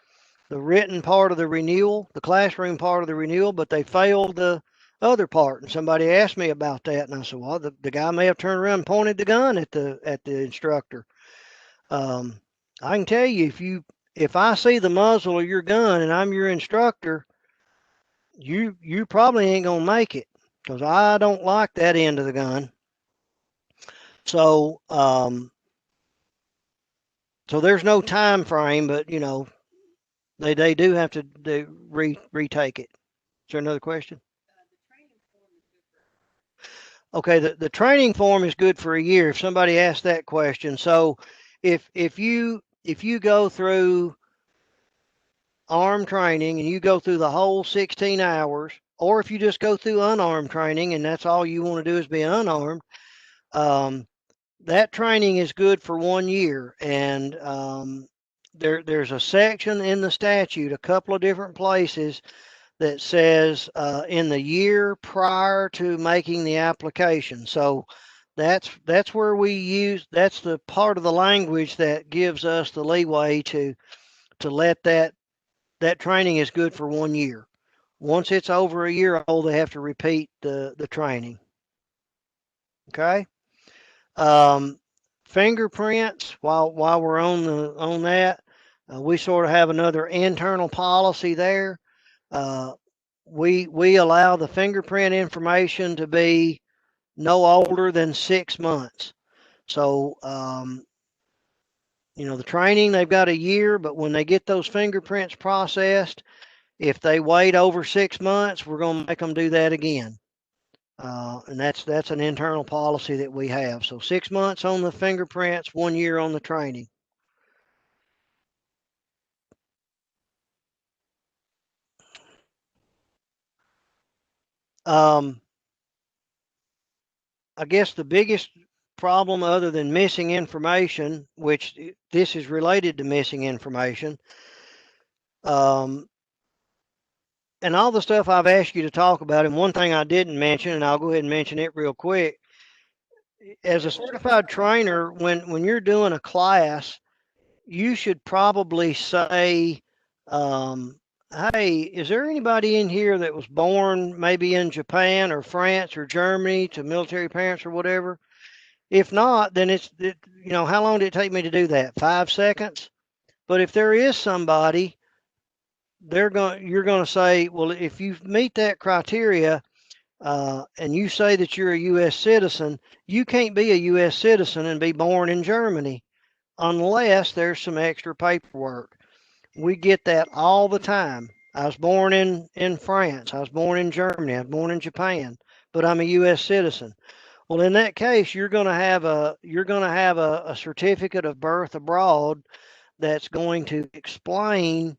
written part of the renewal, the classroom part of the renewal, but they failed the other part. And somebody asked me about that, and I said, well, the guy may have turned around and pointed the gun at the instructor. I can tell you, if I see the muzzle of your gun and I'm your instructor, you probably ain't gonna make it, because I don't like that end of the gun. So so there's no time frame, but they do have to retake it. Is there another question? Okay, the training form is good for a year. If somebody asked that question, so if you go through armed training and you go through the whole 16 hours, or if you just go through unarmed training and that's all you want to do is be unarmed, that training is good for 1 year. And there's a section in the statute, a couple of different places, that says in the year prior to making the application. So that's where that's the part of the language that gives us the leeway to let that training is good for 1 year. Once it's over a year old, they have to repeat the training. Okay. Fingerprints, while we're on that, we sort of have another internal policy there. We allow the fingerprint information to be no older than 6 months. So the training, they've got a year, but when they get those fingerprints processed, if they wait over 6 months, we're going to make them do that again. And that's an internal policy that we have. So 6 months on the fingerprints, 1 year on the training. I guess the biggest problem, other than missing information, which this is related to missing information, and all the stuff I've asked you to talk about, and one thing I didn't mention, and I'll go ahead and mention it real quick. As a certified trainer, when you're doing a class, you should probably say, hey, is there anybody in here that was born maybe in Japan or France or Germany to military parents or whatever? If not, then how long did it take me to do that? 5 seconds? But if there is somebody, you're going to say, well, if you meet that criteria, and you say that you're a U.S. citizen, you can't be a U.S. citizen and be born in Germany unless there's some extra paperwork. We get that all the time. I was born in France. I was born in Germany. I was born in Japan, but I'm a U.S. citizen. Well, in that case, you're going to have a certificate of birth abroad that's going to explain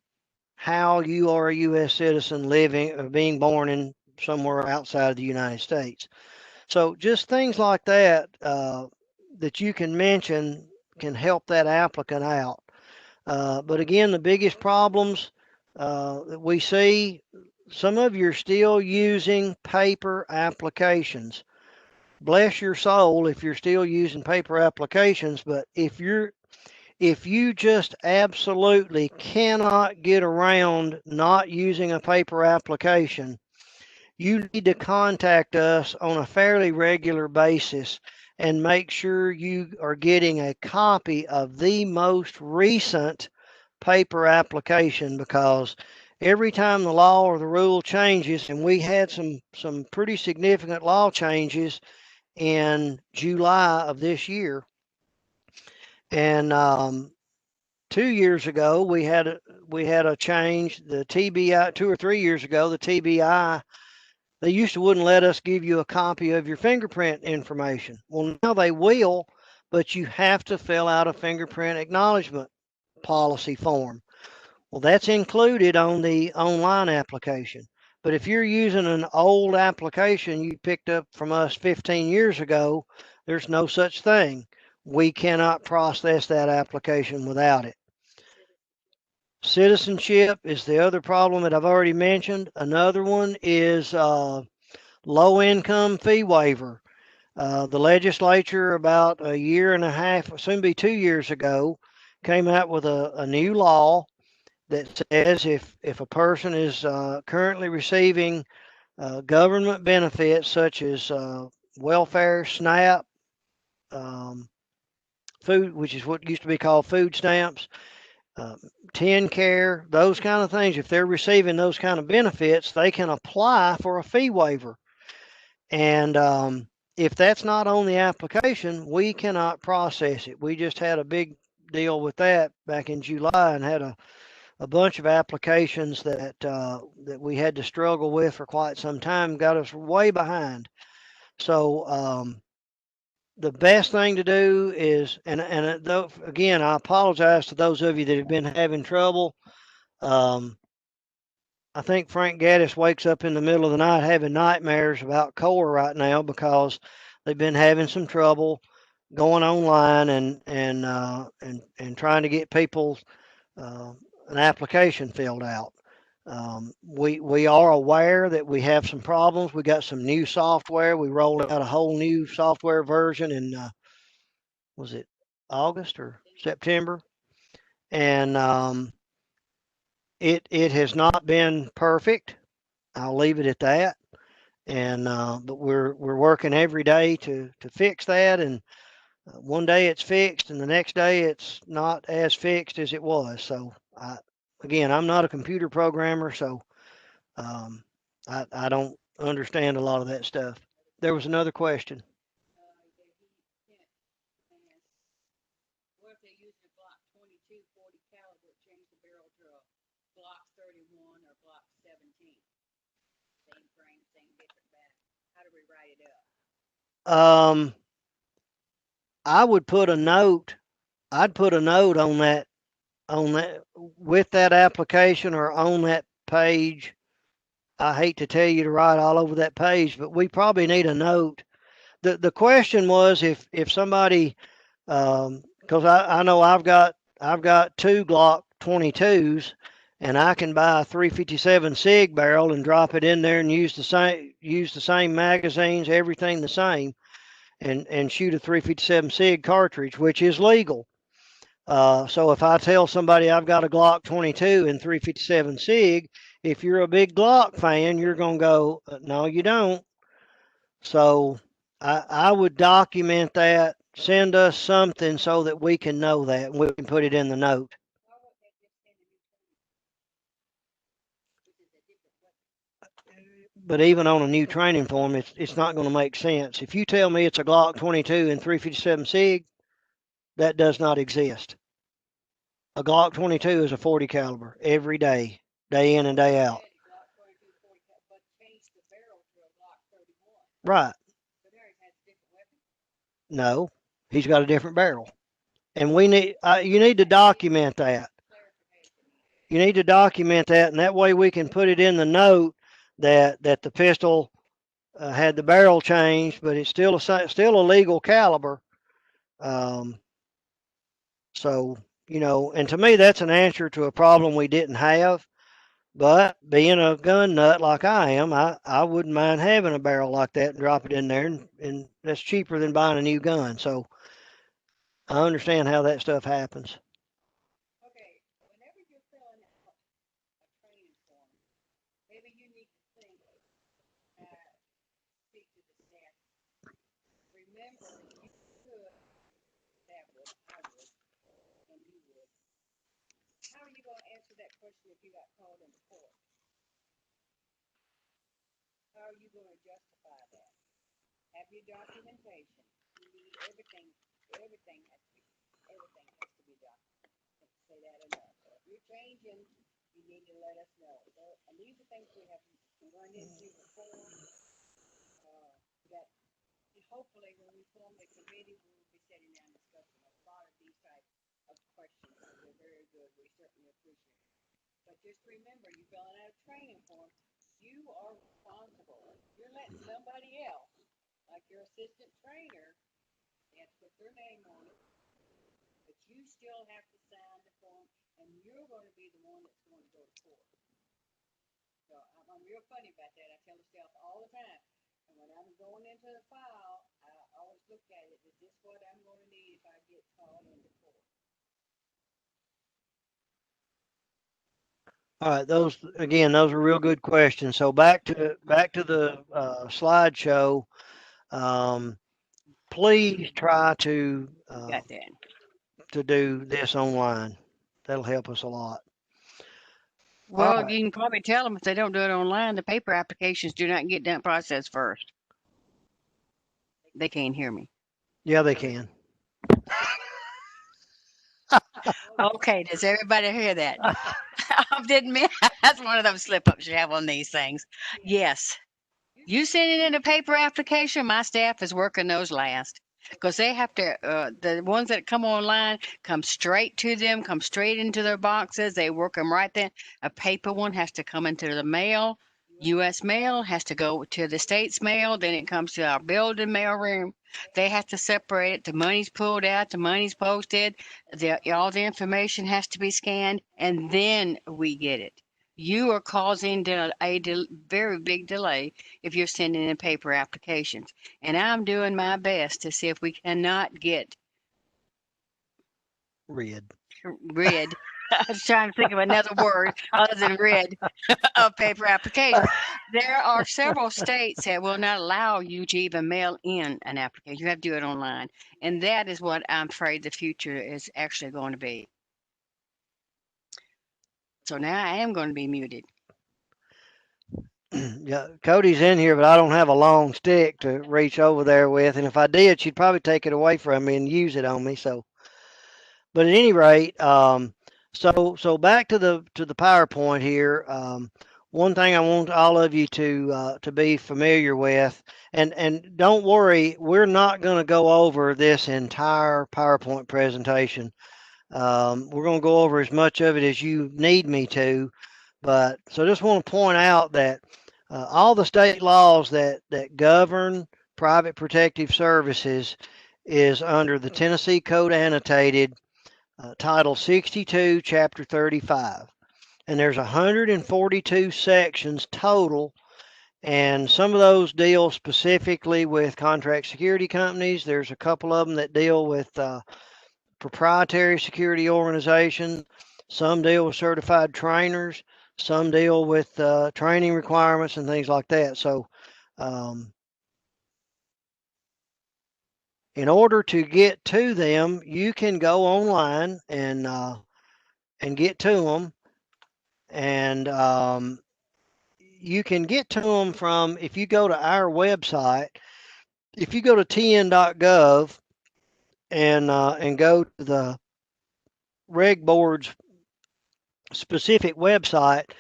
how you are a U.S. citizen living or being born in somewhere outside of the United States. So just things like that that you can mention can help that applicant out. But again, the biggest problems that we see, some of you are still using paper applications. Bless your soul if you're still using paper applications, but if you just absolutely cannot get around not using a paper application, you need to contact us on a fairly regular basis and make sure you are getting a copy of the most recent paper application, because every time the law or the rule changes, and we had some pretty significant law changes in July of this year, and 2 years ago we had a change. The TBI, 2 or 3 years ago, the TBI, they used to wouldn't let us give you a copy of your fingerprint information. Well, now they will, but you have to fill out a fingerprint acknowledgement policy form. Well, that's included on the online application. But if you're using an old application you picked up from us 15 years ago, there's no such thing. We cannot process that application without it. Citizenship is the other problem that I've already mentioned. Another one is low income fee waiver. The legislature about a year and a half, soon be 2 years ago, came out with a new law that says if a person is currently receiving government benefits such as welfare, SNAP, food, which is what used to be called food stamps, TennCare, those kind of things, if they're receiving those kind of benefits, they can apply for a fee waiver. And if that's not on the application, we cannot process it. We just had a big deal with that back in July and had a bunch of applications that we had to struggle with for quite some time, got us way behind. So the best thing to do is, though, again, I apologize to those of you that have been having trouble. I think Frank Gaddis wakes up in the middle of the night having nightmares about CORE right now because they've been having some trouble going online and trying to get people an application filled out. We are aware that we have some problems. We got some new software. We rolled out a whole new software version in was it August or September? And it has not been perfect. I'll leave it at that. And but we're working every day to fix that. And one day it's fixed, and the next day it's not as fixed as it was. So again, I'm not a computer programmer, so I don't understand a lot of that stuff. There was another question. What if they use the Glock 22 40 caliber, change the barrel to a Glock 31 or Glock 17? Same frame, same different back. I would put a note. I'd put a note on that with that application or on that page. I hate to tell you to write all over that page, but we probably need a note. The question was if somebody, because I know I've got two Glock 22s, and I can buy a 357 SIG barrel and drop it in there and use the same magazines, everything the same, and shoot a 357 SIG cartridge, which is legal. So if I tell somebody I've got a Glock 22 and 357 SIG, if you're a big Glock fan, you're going to go, no, you don't. So I would document that, send us something so that we can know that and we can put it in the note. But even on a new training form, it's not going to make sense. If you tell me it's a Glock 22 and 357 SIG, that does not exist. A Glock 22 is a 40 caliber every day, day in and day out. Right. No, he's got a different barrel. And we need, you need to document that. You need to document that, and that way we can put it in the note that the pistol had the barrel changed, but it's still a legal caliber. So, you know, and to me, that's an answer to a problem we didn't have. But being a gun nut like I am, I wouldn't mind having a barrel like that and drop it in there, and that's cheaper than buying a new gun. So I understand how that stuff happens. All right, those are real good questions. So back to the slideshow. Please try to Got that. to do this online. That'll help us a lot. Well, right. you can probably tell them if they don't do it online, the paper applications do not get done processed first. They can't hear me. Yeah, they can. Okay, does everybody hear that? I didn't mean that's one of those slip ups you have on these things. Yes. You send it in a paper application, my staff is working those last. Because they have to, the ones that come online come straight to them, come straight into their boxes. They work them right then. A paper one has to come into the mail. U.S. mail has to go to the state's mail. Then it comes to our building mail room. They have to separate it. The money's pulled out. The money's posted. All the information has to be scanned, and then we get it. You are causing a very big delay if you're sending in paper applications. And I'm doing my best to see if we cannot get rid. I was trying to think of another word other than rid of paper applications. There are several states that will not allow you to even mail in an application. You have to do it online. And that is what I'm afraid the future is actually going to be. So now I am going to be muted. Yeah, Cody's in here, but I don't have a long stick to reach over there with, and if I did, she'd probably take it away from me and use it on me. So, but at any rate, so back to the PowerPoint here. one thing I want all of you to be familiar with, and don't worry, we're not going to go over this entire PowerPoint presentation. We're going to go over as much of it as you need me to, but so just want to point out that all the state laws that govern private protective services is under the Tennessee Code Annotated, Title 62, Chapter 35. And there's 142 sections total, and some of those deal specifically with contract security companies. There's a couple of them that deal with proprietary security organizations. Some deal with certified trainers. Some deal with training requirements and things like that. So in order to get to them, you can go online and get to them. And you can get to them from, if you go to our website, if you go to tn.gov and go to the Reg Board's specific website,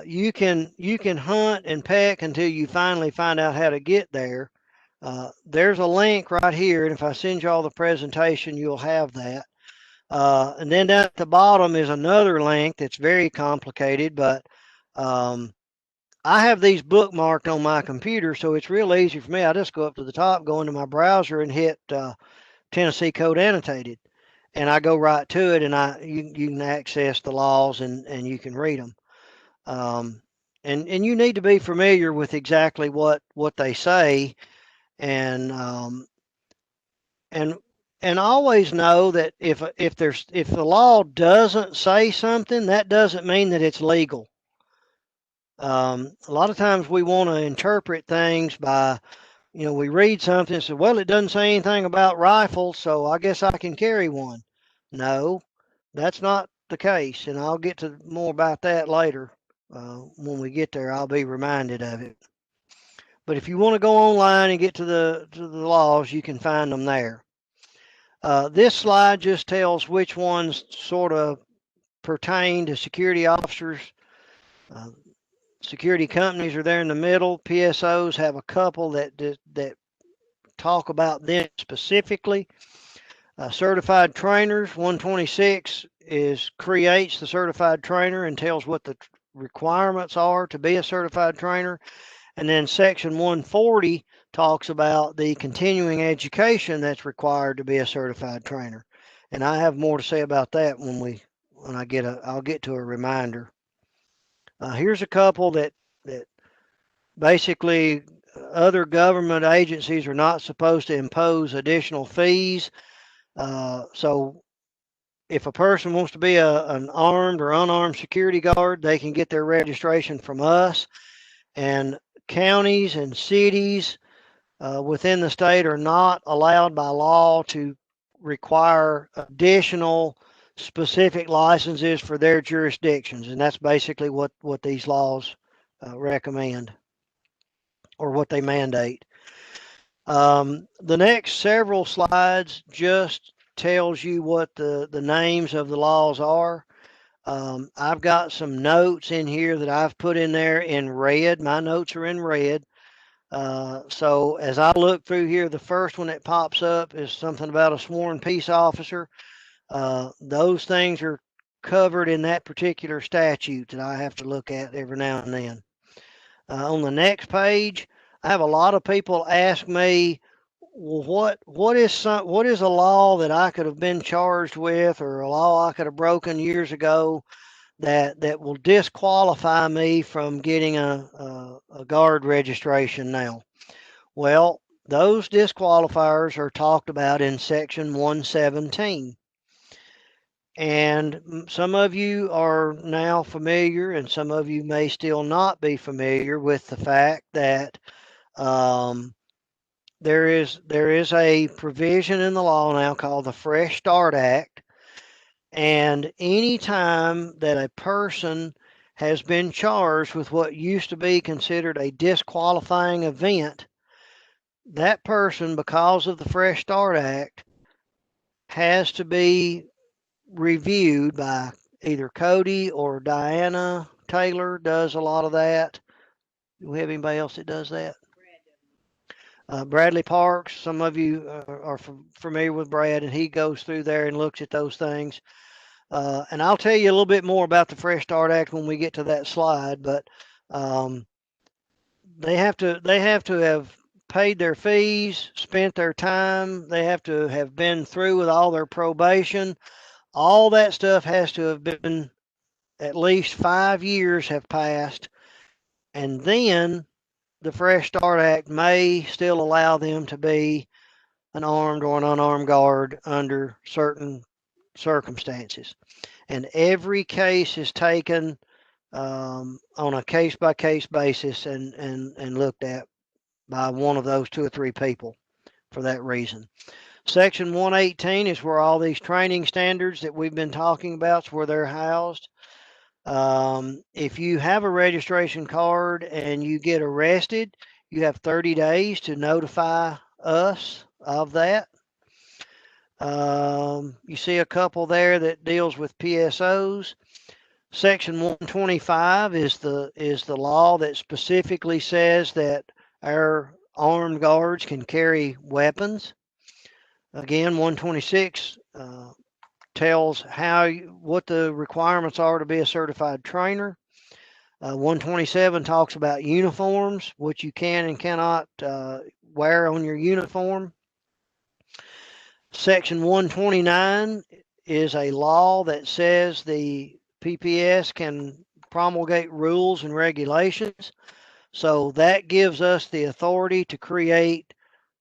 you can hunt and peck until you finally find out how to get there. There's a link right here, and if I send you all the presentation, you'll have that. And then down at the bottom is another link that's very complicated, but I have these bookmarked on my computer, so it's real easy for me. I just go up to the top, go into my browser, and hit Tennessee Code Annotated, and I go right to it, and you can access the laws and you can read them. And you need to be familiar with exactly what they say, and always know that if the law doesn't say something, that doesn't mean that it's legal. A lot of times we want to interpret things by, we read something and say, well, it doesn't say anything about rifles, so I guess I can carry one. No, that's not the case, and I'll get to more about that later. When we get there, I'll be reminded of it. But if you want to go online and get to the laws, you can find them there. This slide just tells which ones sort of pertain to security officers. Security companies are there in the middle. PSOs have a couple that talk about them specifically. Certified trainers, 126 creates the certified trainer and tells what the requirements are to be a certified trainer. And then section 140 talks about the continuing education that's required to be a certified trainer. And I have more to say about that I'll get to a reminder. Here's a couple that basically other government agencies are not supposed to impose additional fees. So if a person wants to be an armed or unarmed security guard, they can get their registration from us. And counties and cities within the state are not allowed by law to require additional specific licenses for their jurisdictions, and that's basically what these laws recommend, or what they mandate. The next several slides just tells you what the names of the laws are. I've got some notes in here that I've put in there in red. My notes are in red. So as I look through here, the first one that pops up is something about a sworn peace officer. Those things are covered in that particular statute that I have to look at every now and then. On the next page, I have a lot of people ask me, well, what is a law that I could have been charged with, or a law I could have broken years ago that will disqualify me from getting a guard registration now? Well, those disqualifiers are talked about in section 117. And some of you are now familiar, and some of you may still not be familiar with the fact that there is a provision in the law now called the Fresh Start Act. And any time that a person has been charged with what used to be considered a disqualifying event, that person, because of the Fresh Start Act, has to be reviewed by either Cody or Diana Taylor does a lot of that. Do we have anybody else that does that? Bradley Parks, some of you are familiar with Brad, and he goes through there and looks at those things. And I'll tell you a little bit more about the Fresh Start Act when we get to that slide, but they have to have paid their fees, spent their time. They have to have been through with all their probation. All that stuff has to have been at least 5 years have passed, and then the Fresh Start Act may still allow them to be an armed or an unarmed guard under certain circumstances. And every case is taken on a case-by-case basis and looked at by one of those 2 or 3 people for that reason. Section 118 is where all these training standards that we've been talking about is where they're housed. If you have a registration card and you get arrested, you have 30 days to notify us of that. You see a couple there that deals with PSOs. Section 125 is the law that specifically says that our armed guards can carry weapons. Again, 126 tells what the requirements are to be a certified trainer. 127 talks about uniforms, what you can and cannot wear on your uniform. Section 129 is a law that says the PPS can promulgate rules and regulations. So that gives us the authority to create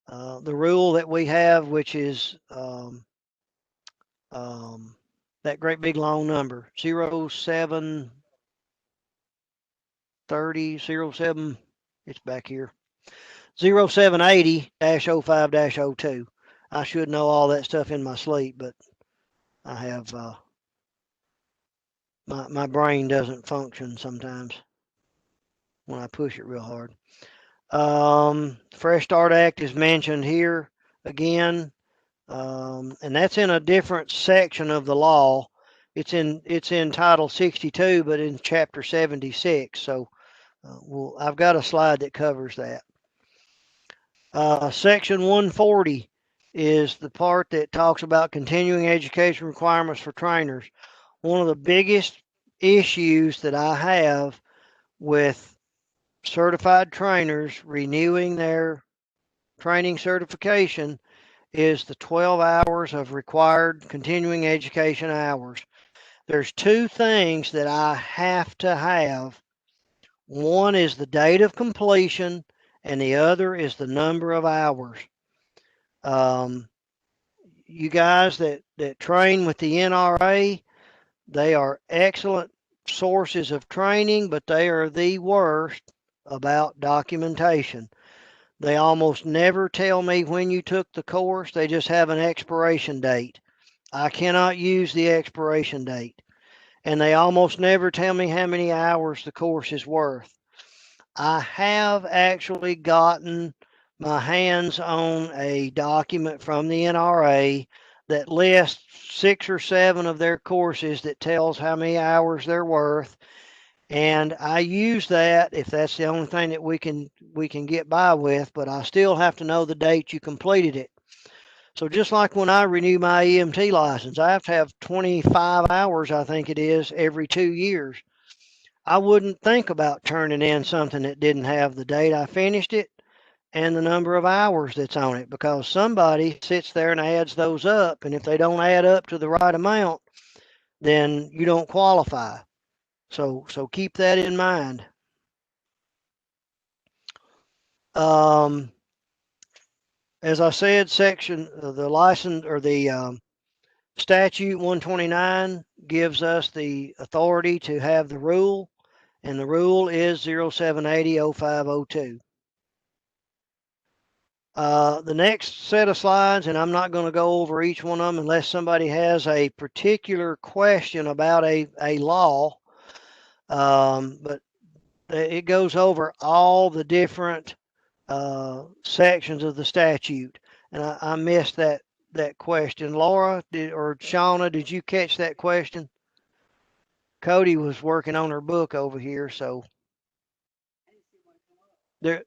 the rule that we have, which is that great big long number 0730 it's back here 0780-05-02. I should know all that stuff in my sleep, but I have my brain doesn't function sometimes when I push it real hard. Fresh Start Act is mentioned here again. And that's in a different section of the law. It's in Title 62, but in Chapter 76. So I've got a slide that covers that. Section 140 is the part that talks about continuing education requirements for trainers. One of the biggest issues that I have with certified trainers renewing their training certification is the 12 hours of required continuing education hours. There's 2 things that I have to have. One is the date of completion, and the other is the number of hours. You guys that train with the NRA, they are excellent sources of training, but they are the worst about documentation. They almost never tell me when you took the course. They just have an expiration date. I cannot use the expiration date. And they almost never tell me how many hours the course is worth. I have actually gotten my hands on a document from the NRA that lists 6 or 7 of their courses that tells how many hours they're worth. And I use that if that's the only thing that we can get by with, but I still have to know the date you completed it. So just like when I renew my EMT license, I have to have 25 hours, I think it is, every 2 years. I wouldn't think about turning in something that didn't have the date I finished it and the number of hours that's on it, because somebody sits there and adds those up, and if they don't add up to the right amount, then you don't qualify. So keep that in mind. As I said, the license or the statute 129 gives us the authority to have the rule, and the rule is 0780-0502. The next set of slides, and I'm not going to go over each one of them unless somebody has a particular question about a law, but it goes over all the different sections of the statute. And I missed that question. Laura or Shauna, did you catch that question? Cody was working on her book over here, so there.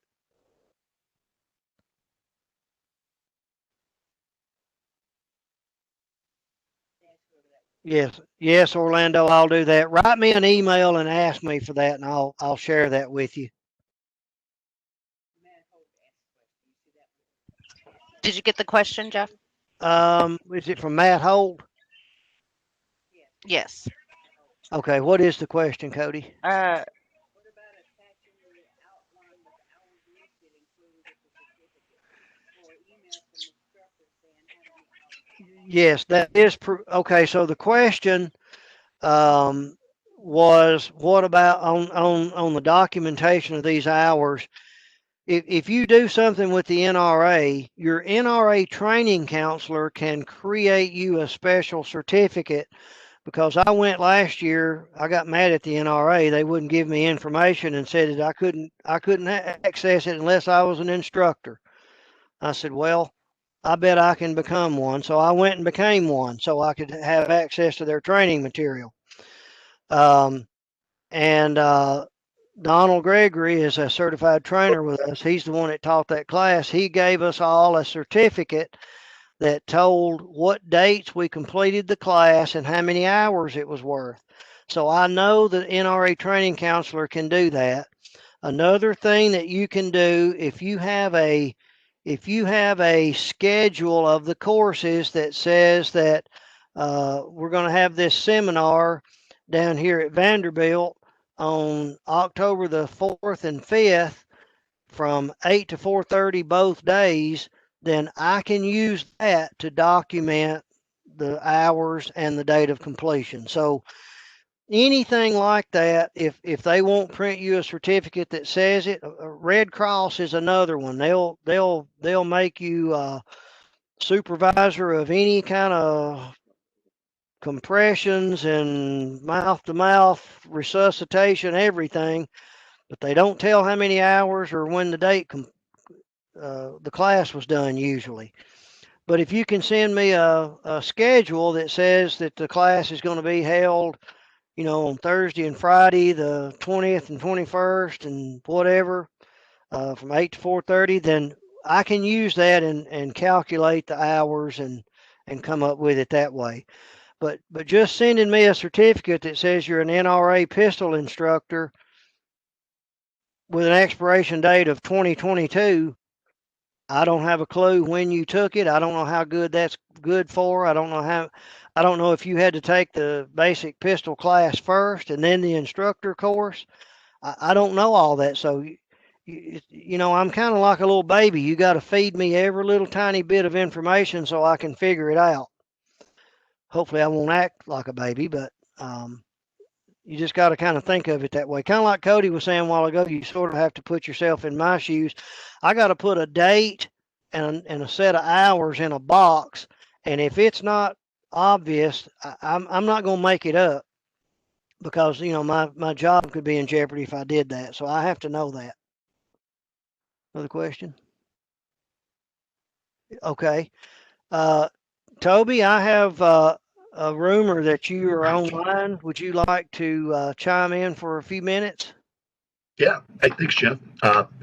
Yes, Orlando, I'll do that. Write me an email and ask me for that, and I'll share that with you. Did you get the question, Jeff? Is it from Matt Holt? Yes. Okay, what is the question, Cody? Yes, that is okay. So the question was, what about on the documentation of these hours? If you do something with the NRA, your NRA training counselor can create you a special certificate. Because I went last year, I got mad at the NRA. They wouldn't give me information and said that I couldn't access it unless I was an instructor. I said, well, I bet I can become one. So I went and became one so I could have access to their training material. And Donald Gregory is a certified trainer with us. He's the one that taught that class. He gave us all a certificate that told what dates we completed the class and how many hours it was worth. So I know the NRA training counselor can do that. Another thing that you can do if you have a schedule of the courses that says that we're going to have this seminar down here at Vanderbilt on October the 4th and 5th from 8 to 4:30 both days, then I can use that to document the hours and the date of completion. So anything like that, if they won't print you a certificate that says it, Red Cross is another one. They'll make you supervisor of any kind of compressions and mouth to mouth resuscitation, everything, but they don't tell how many hours or when the date the class was done usually. But if you can send me a schedule that says that the class is going to be held, on Thursday and Friday, the 20th and 21st and whatever, from 8 to 4:30, then I can use that and calculate the hours and come up with it that way. But just sending me a certificate that says you're an NRA pistol instructor with an expiration date of 2022, I don't have a clue when you took it. I don't know how good that's good for. I don't know if you had to take the basic pistol class first and then the instructor course. I don't know all that. So, I'm kind of like a little baby. You got to feed me every little tiny bit of information so I can figure it out. Hopefully I won't act like a baby, but you just got to kind of think of it that way. Kind of like Cody was saying a while ago, you sort of have to put yourself in my shoes. I got to put a date and a set of hours in a box. And if it's not obvious, I'm not going to make it up because, my job could be in jeopardy if I did that. So I have to know that. Another question? Okay. Toby, I have a rumor that you are online. Would you like to chime in for a few minutes? Yeah, hey, thanks, Jeff.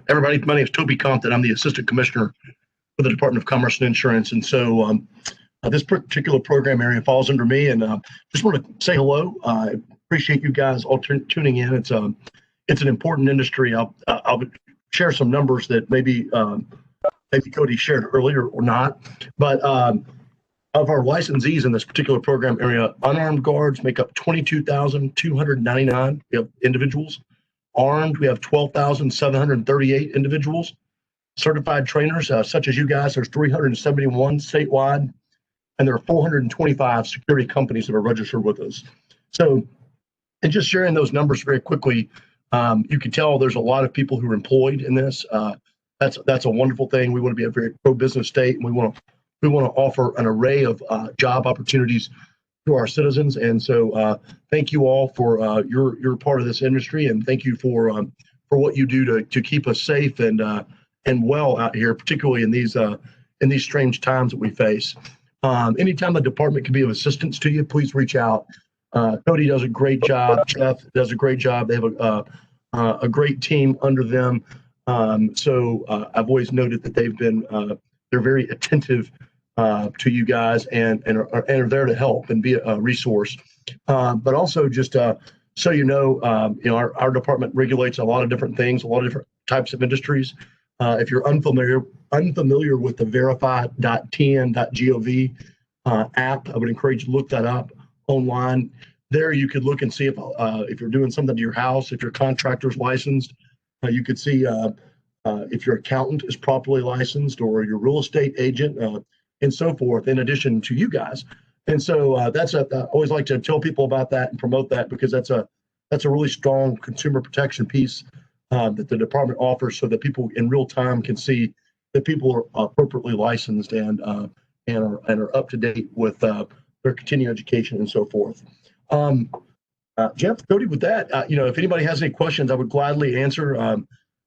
Everybody, my name is Toby Compton. I'm the Assistant Commissioner for the Department of Commerce and Insurance. And so this particular program area falls under me. And just want to say hello. I appreciate you guys all tuning in. It's an important industry. I'll share some numbers that maybe Cody shared earlier or not. But of our licensees in this particular program area, unarmed guards make up 22,299 individuals. Armed, we have 12,738 individuals. Certified trainers, such as you guys, there's 371 statewide, and there are 425 security companies that are registered with us. So, and just sharing those numbers very quickly, you can tell there's a lot of people who are employed in this. That's a wonderful thing. We want to be a very pro-business state, and we want to offer an array of job opportunities to our citizens. And so thank you all for your part of this industry, and thank you for what you do to keep us safe and well out here, particularly in these strange times that we face. Anytime the department can be of assistance to you, please reach out. Cody does a great job. Jeff does a great job. They have a great team under them. So I've always noted that they're very attentive to you guys and are there to help and be a resource. But also just so you know, our department regulates a lot of different things, a lot of different types of industries. If you're unfamiliar with the verify.tn.gov app, I would encourage you to look that up online. There you could look and see if you're doing something to your house, if your contractor's licensed. You could see if your accountant is properly licensed or your real estate agent and so forth, in addition to you guys. And so I always like to tell people about that and promote that, because that's a really strong consumer protection piece that the department offers, so that people in real time can see that people are appropriately licensed and are up to date with their continuing education and so forth. Jeff, Cody, with that, if anybody has any questions, I would gladly answer.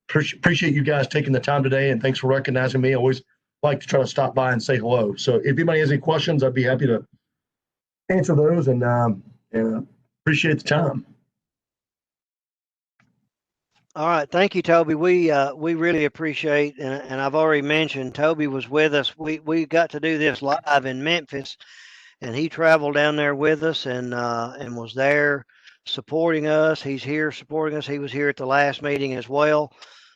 Appreciate you guys taking the time today, and thanks for recognizing me. I always like to try to stop by and say hello. So if anybody has any questions, I'd be happy to answer those, and appreciate the time. All right, thank you, Toby. We really appreciate, and I've already mentioned, Toby was with us. We got to do this live in Memphis, and he traveled down there with us and was there supporting us. He's here supporting us. He was here at the last meeting as well.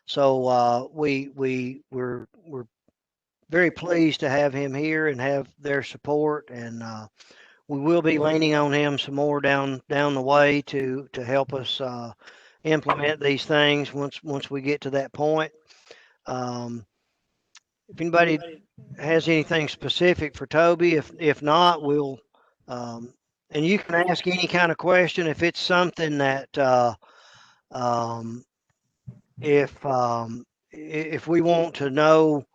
So we're very pleased to have him here and have their support, and we will be leaning on him some more down the way to help us implement these things once we get to that point. If anybody has anything specific for Toby, if not, we'll and you can ask any kind of question if it's something that if we want to know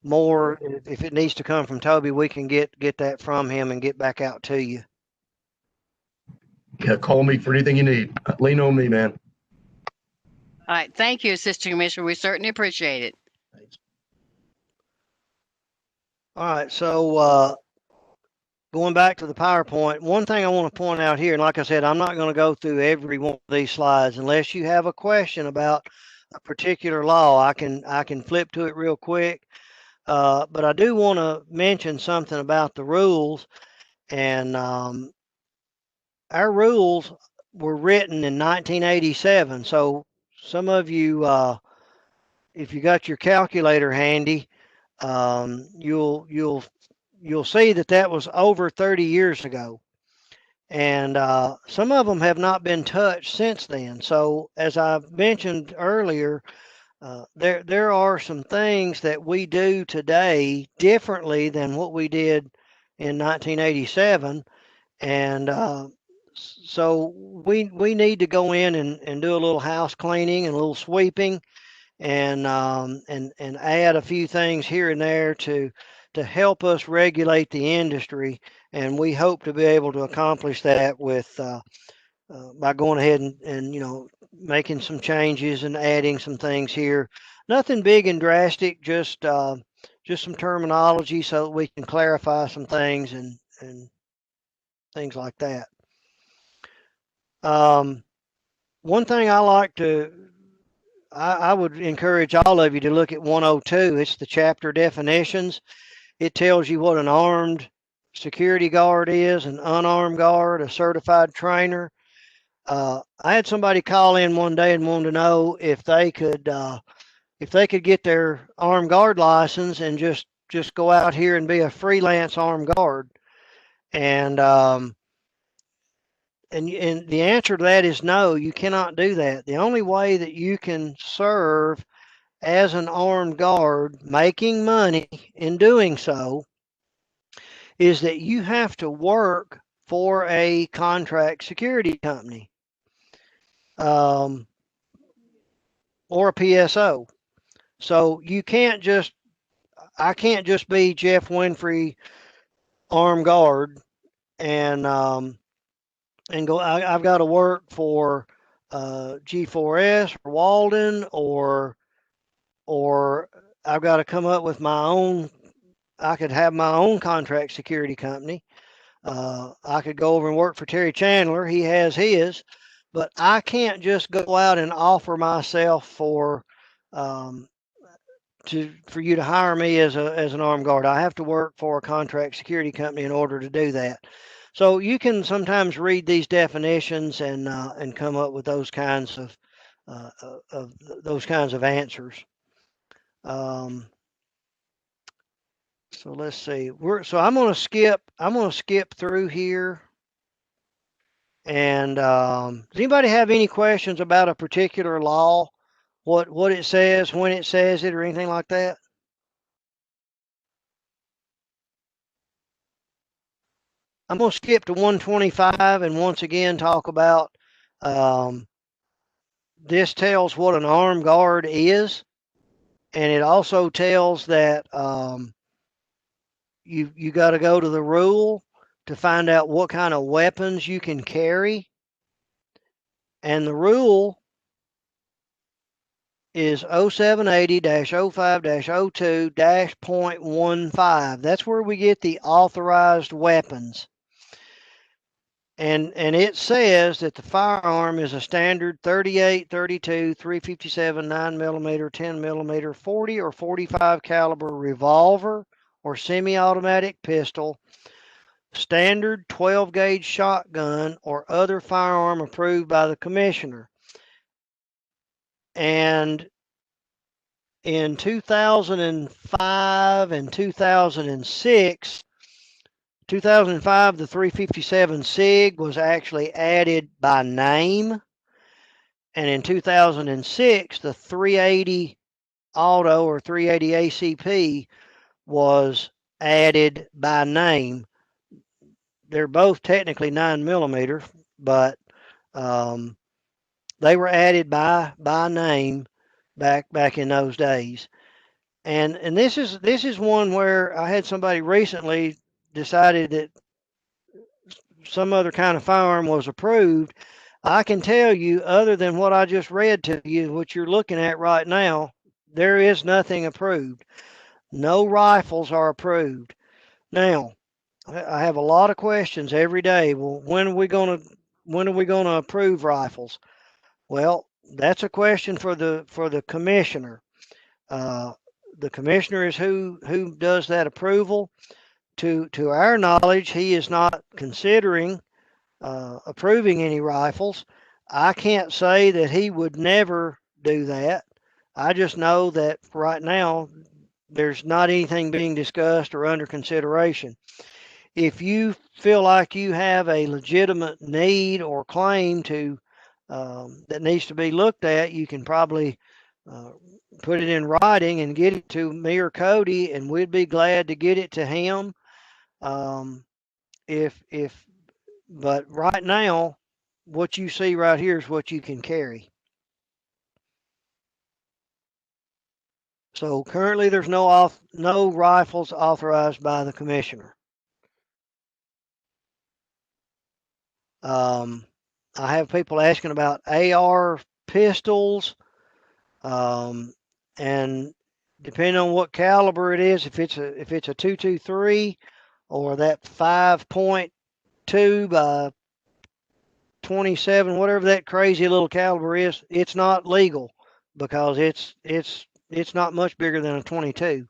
more, if it needs to come from Toby, we can get that from him and get back out to you. Yeah, call me for anything you need. Lean on me, man. All right. Thank you, Assistant Commissioner. We certainly appreciate it. Thanks. All right. So going back to the PowerPoint, one thing I want to point out here, and like I said, I'm not going to go through every one of these slides unless you have a question about a particular law. I can flip to it real quick. But I do want to mention something about the rules, and our rules were written in 1987. So some of you, if you got your calculator handy, you'll see that was over 30 years ago, and some of them have not been touched since then. So as I mentioned earlier, there are some things that we do today differently than what we did in 1987, and so we need to go in and do a little house cleaning and a little sweeping, and add a few things here and there to help us regulate the industry, and we hope to be able to accomplish that with by going ahead and making some changes and adding some things here. Nothing big and drastic, just some terminology so that we can clarify some things and things like that. One thing I would encourage all of you to look at 102. It's the chapter definitions. It tells you what an armed security guard is, an unarmed guard, a certified trainer. I had somebody call in one day and wanted to know if they could get their armed guard license and just go out here and be a freelance armed guard. And the answer to that is no, you cannot do that. The only way that you can serve as an armed guard, making money in doing so, is that you have to work for a contract security company, or a PSO. So I can't just be Jeff Winfrey, armed guard, and go. I've got to work for G4S or Walden, or I've got to come up with my own. I could have my own contract security company, I could go over and work for Terry Chandler. He has his, but I can't just go out and offer myself for you to hire me as an armed guard. I have to work for a contract security company in order to do that. So you can sometimes read these definitions and come up with those kinds of answers. So let's see. So I'm going to skip through here. And does anybody have any questions about a particular law? What it says, when it says it, or anything like that? I'm going to skip to 125 and once again talk about this tells what an armed guard is, and it also tells that you got to go to the rule to find out what kind of weapons you can carry, and the rule is 0780-05-02-.15. That's where we get the authorized weapons. And it says that the firearm is a standard 38, 32, 357, 9mm, 10mm, 40 or 45 caliber revolver or semi-automatic pistol, standard 12-gauge shotgun, or other firearm approved by the commissioner. And in 2005 and 2006, 2005, the 357 SIG was actually added by name. And in 2006, the 380 Auto or 380 ACP was added by name. They're both technically 9mm, but they were added by name back in those days. And this is one where I had somebody recently decided that some other kind of firearm was approved. I can tell you, other than what I just read to you, what you're looking at right now, there is nothing approved. No rifles are approved. Now, I have a lot of questions every day. Well, when are we going to approve rifles? Well, that's a question for the commissioner. The commissioner is who does that approval. To our knowledge, he is not considering approving any rifles. I can't say that he would never do that. I just know that right now there's not anything being discussed or under consideration. If you feel like you have a legitimate need or claim to that needs to be looked at, you can probably put it in writing and get it to me or Cody, and we'd be glad to get it to him. But right now, what you see right here is what you can carry. So currently, there's no rifles authorized by the commissioner. I have people asking about AR pistols, and depending on what caliber it is, if it's a 223 or that 5.2 by 27, whatever that crazy little caliber is, it's not legal because it's not much bigger than a 22.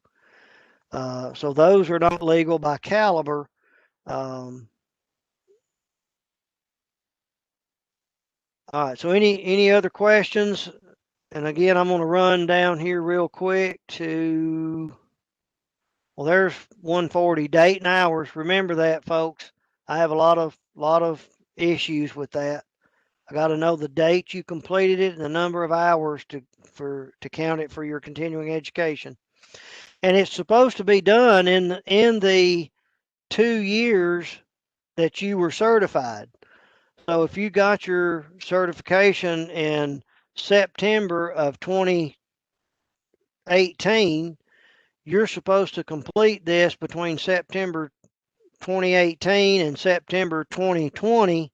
So those are not legal by caliber. All right, so any other questions? And again, I'm going to run down here real quick to, well, there's 140, date and hours. Remember that, folks. I have a lot of issues with that. I got to know the date you completed it and the number of hours to count it for your continuing education. And it's supposed to be done in the 2 years that you were certified. So if you got your certification in September of 2018, you're supposed to complete this between September 2018 and September 2020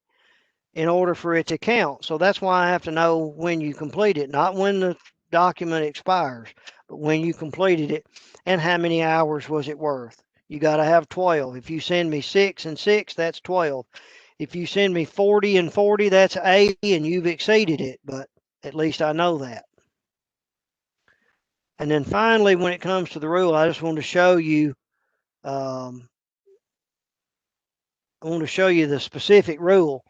in order for it to count. So that's why I have to know when you complete it, not when the document expires, but when you completed it and how many hours was it worth. you got to have 12. If you send me 6 and 6, that's 12. If you send me 40 and 40, that's 80, and you've exceeded it, but at least I know that. And then finally, when it comes to the rule, I just want to show you, I want to show you the specific rule.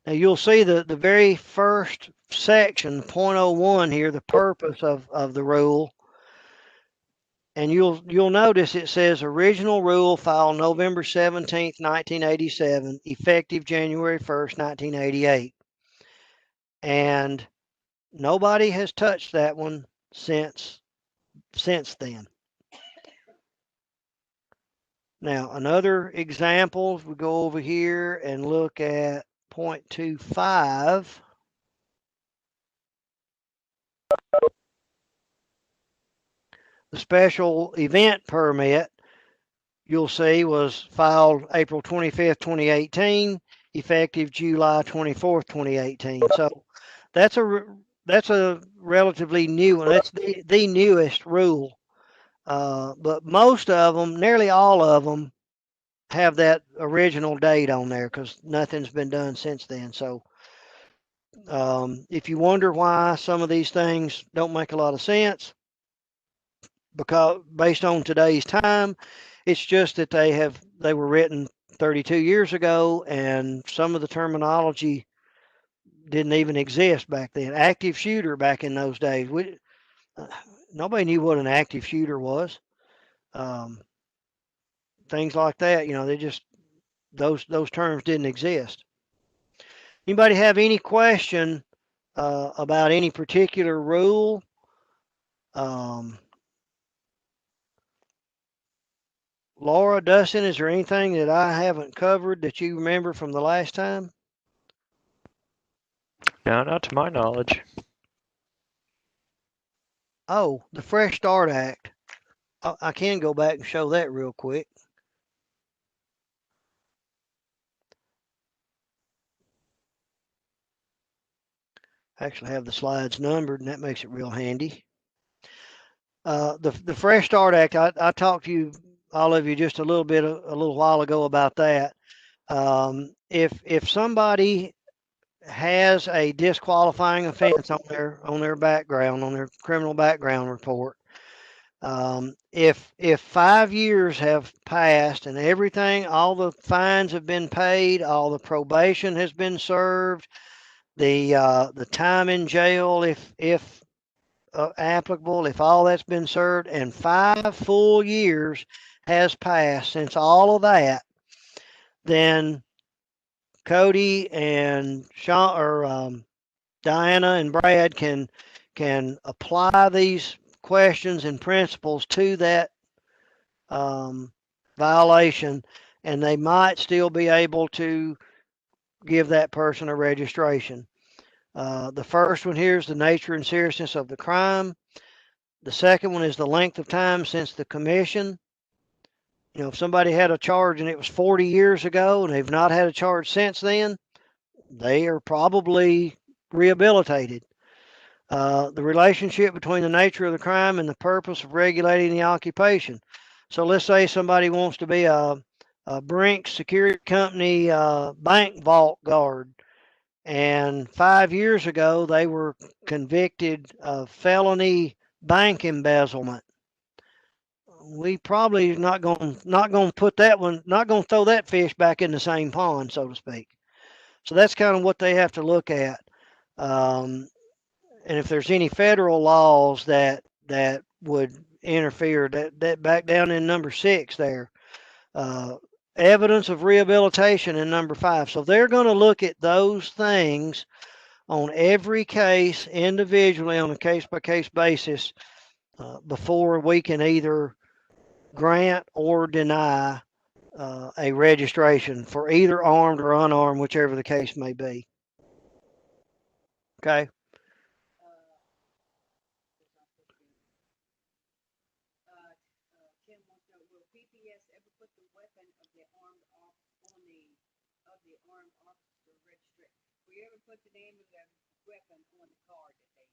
Now you'll see the very first section, .01 here, the purpose of the rule. And you'll notice it says original rule filed November 17th, 1987, effective January 1st, 1988. And nobody has touched that one since then. Now, another example, if we go over here and look at .25, the special event permit, you'll see, was filed April 25th, 2018, effective July 24th, 2018. So that's a relatively new one. That's the newest rule. But most of them, nearly all of them, have that original date on there because nothing's been done since then. So if you wonder why some of these things don't make a lot of sense, because based on today's time, it's just that they were written 32 years ago, and some of the terminology didn't even exist back then. Active shooter back in those days, nobody knew what an active shooter was. Things like that, they just those terms didn't exist. Anybody have any question about any particular rule? Laura, Dustin, is there anything that I haven't covered that you remember from the last time? No, not to my knowledge. Oh, the Fresh Start Act. I can go back and show that real quick. I actually have the slides numbered, and that makes it real handy. The Fresh Start Act, I talked to you, all of you, just a little while ago about that. If somebody has a disqualifying offense on their background, on their criminal background report, if 5 years have passed and everything, all the fines have been paid, all the probation has been served, the time in jail, if applicable, if all that's been served, and 5 full years has passed since all of that, then Cody and Sean or Diana and Brad can apply these questions and principles to that violation, and they might still be able to give that person a registration. The first one here is the nature and seriousness of the crime. The second one is the length of time since the commission. If somebody had a charge and it was 40 years ago and they've not had a charge since then, they are probably rehabilitated. The relationship between the nature of the crime and the purpose of regulating the occupation. So let's say somebody wants to be a Brinks Security Company bank vault guard, and 5 years ago they were convicted of felony bank embezzlement. We probably not going to put that one, not going to throw that fish back in the same pond, so to speak. So that's kind of what they have to look at. And if there's any federal laws that would interfere, that back down in number 6 there, evidence of rehabilitation in number 5. So they're going to look at those things on every case individually on a case-by-case basis before we can either grant or deny a registration for either armed or unarmed, whichever the case may be. Okay. Kim wants to know, will PPS ever put the weapon of the armed officer registry? Will you ever put the name of the weapon on the card that they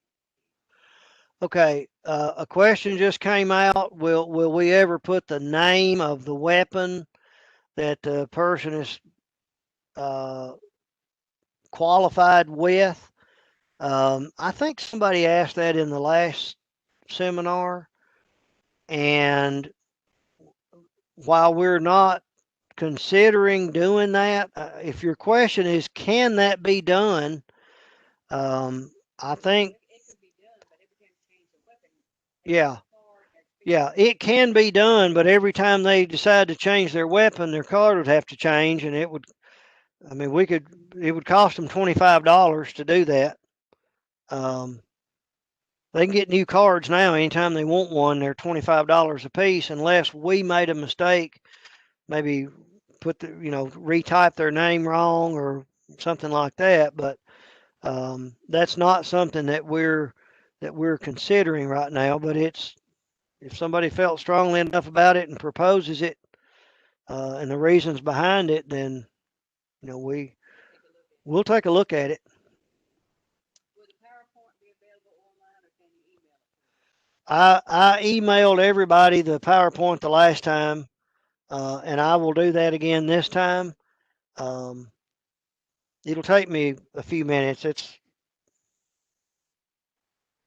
Okay, a question just came out. Will we ever put the name of the weapon that the person is qualified with? I think somebody asked that in the last seminar, and while we're not considering doing that, if your question is, can that be done? I think, yeah, yeah, it can be done, but every time they decide to change their weapon, their card would have to change, and it would, I mean, it would cost them $25 to do that. They can get new cards now anytime they want one. They're $25 a piece, unless we made a mistake, maybe retype their name wrong or something like that. But that's not something that we're considering right now. But it's, if somebody felt strongly enough about it and proposes it, and the reasons behind it, then we'll take a look at it. I emailed everybody the PowerPoint the last time, and I will do that again this time. It'll take me a few minutes.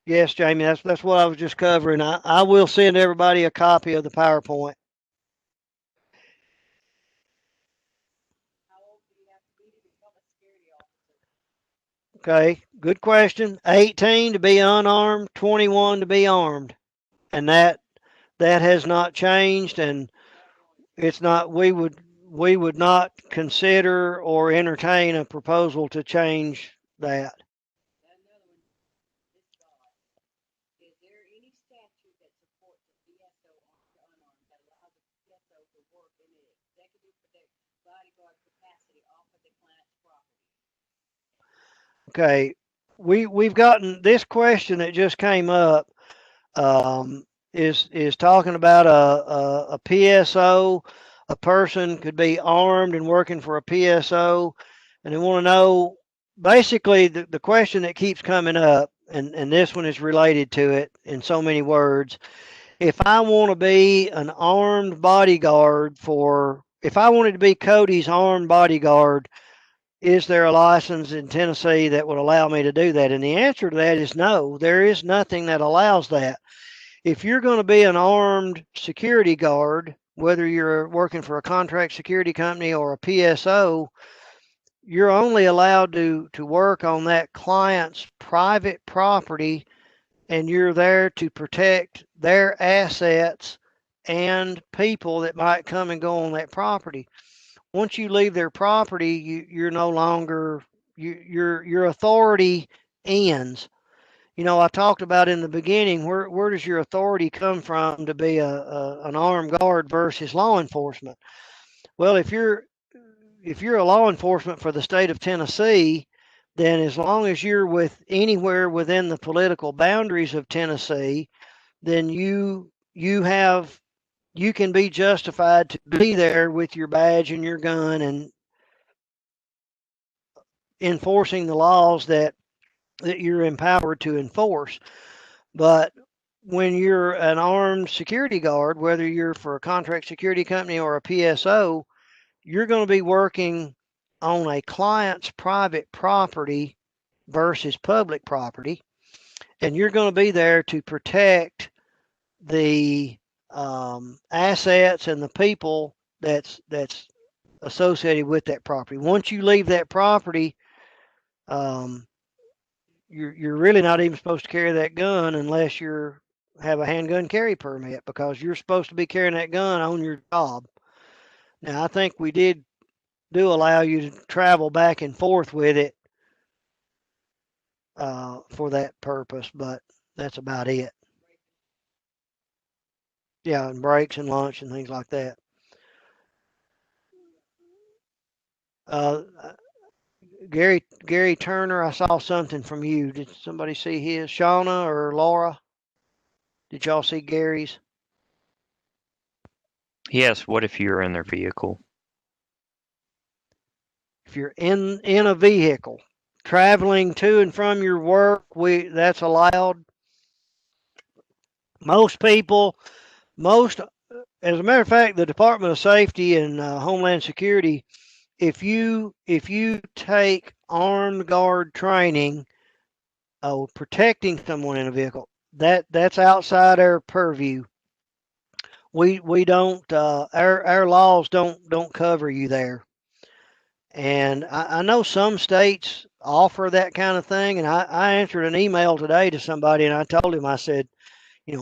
Yes, Jamie, that's what I was just covering. I will send everybody a copy of the PowerPoint. Okay, good question. 18 to be unarmed, 21 to be armed, and that has not changed, and it's not. We would not consider or entertain a proposal to change that. Okay, we've gotten this question that just came up, is talking about a PSO. A person could be armed and working for a PSO, and they want to know, basically the question that keeps coming up, and this one is related to it in so many words. If I want to be an armed bodyguard if I wanted to be Cody's armed bodyguard, is there a license in Tennessee that would allow me to do that? And the answer to that is no. There is nothing that allows that. If you're going to be an armed security guard, whether you're working for a contract security company or a PSO, you're only allowed to work on that client's private property, and you're there to protect their assets and people that might come and go on that property. Once you leave their property, you're no longer, your authority ends. I talked about in the beginning, where does your authority come from to be an armed guard versus law enforcement? Well, if you're a law enforcement for the state of Tennessee, then as long as you're anywhere within the political boundaries of Tennessee, then you can be justified to be there with your badge and your gun and enforcing the laws that you're empowered to enforce. But when you're an armed security guard, whether you're for a contract security company or a PSO, you're going to be working on a client's private property versus public property, and you're going to be there to protect the assets and the people that's associated with that property. Once you leave that property, you're really not even supposed to carry that gun unless you have a handgun carry permit, because you're supposed to be carrying that gun on your job. Now, I think we do allow you to travel back and forth with it for that purpose, but that's about it. Yeah, and breaks and lunch and things like that. Gary Turner, I saw something from you. Did somebody see his? Shauna or Laura? Did y'all see Gary's? Yes, what if you're in their vehicle? If you're in a vehicle traveling to and from your work, that's allowed. Most people, as a matter of fact, the Department of Safety and Homeland Security, if you take armed guard training, protecting someone in a vehicle, that's outside our purview. We don't our laws don't cover you there. And I know some states offer that kind of thing. And I answered an email today to somebody, and I told him, I said,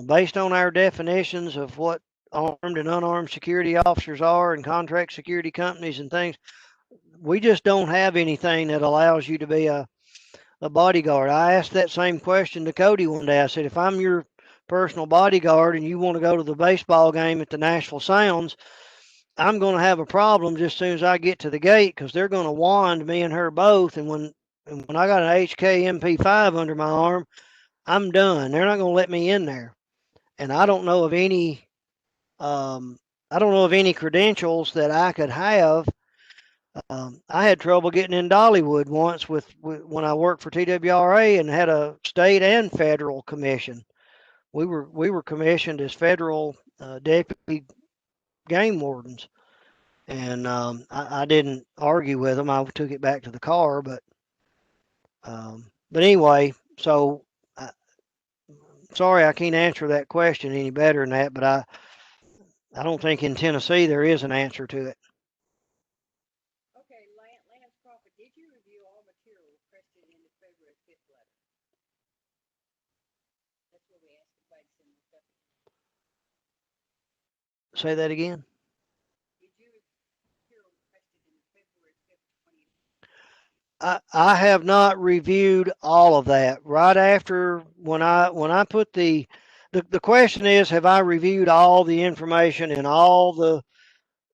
based on our definitions of what armed and unarmed security officers are and contract security companies and things, we just don't have anything that allows you to be a bodyguard. I asked that same question to Cody one day. I said, if I'm your personal bodyguard and you want to go to the baseball game at the Nashville Sounds, I'm going to have a problem just as soon as I get to the gate, because they're going to wand me and her both. And when I got an HK MP5 under my arm, I'm done. They're not going to let me in there. And I don't know of any credentials that I could have. I had trouble getting in Dollywood once with when I worked for TWRA and had a state and federal commission. We were commissioned as federal deputy game wardens, and I didn't argue with them. I took it back to the car, but anyway, so sorry I can't answer that question any better than that, but I don't think in Tennessee there is an answer to it. Okay, Lance Crawford, did you review all material requested in the February 5th letter? That's what we asked everybody to send the stuff. Say that again. Did you review material requested in the February 5th, 2020? I have not reviewed all of that. Right after when I put the question is, have I reviewed all the information and all the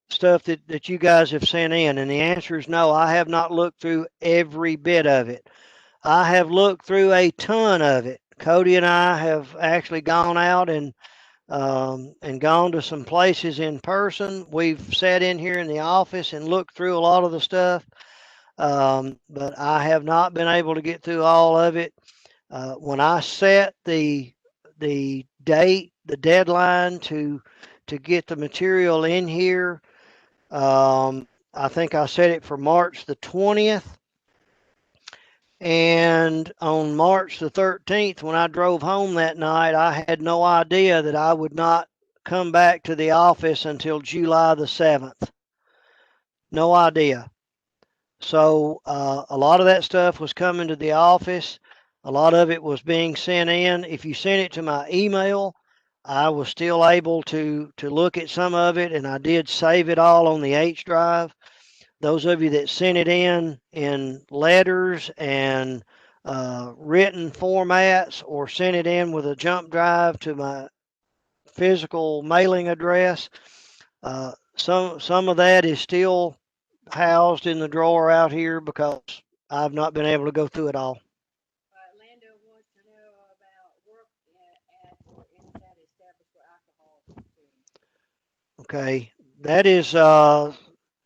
stuff that you guys have sent in? And the answer is no, I have not looked through every bit of it. I have looked through a ton of it. Cody and I have actually gone out and gone to some places in person. We've sat in here in the office and looked through a lot of the stuff. But I have not been able to get through all of it. When I set the date, the deadline to get the material in here, I think I set it for March the 20th. And on March the 13th, when I drove home that night, I had no idea that I would not come back to the office until July the 7th. No idea. So a lot of that stuff was coming to the office. A lot of it was being sent in. If you sent it to my email, I was still able to look at some of it, and I did save it all on the H drive. Those of you that sent it in letters and written formats, or sent it in with a jump drive to my physical mailing address, some of that is still housed in the drawer out here because I've not been able to go through it all. Lando wants to know about work at or inside established for alcohol consumed. Okay,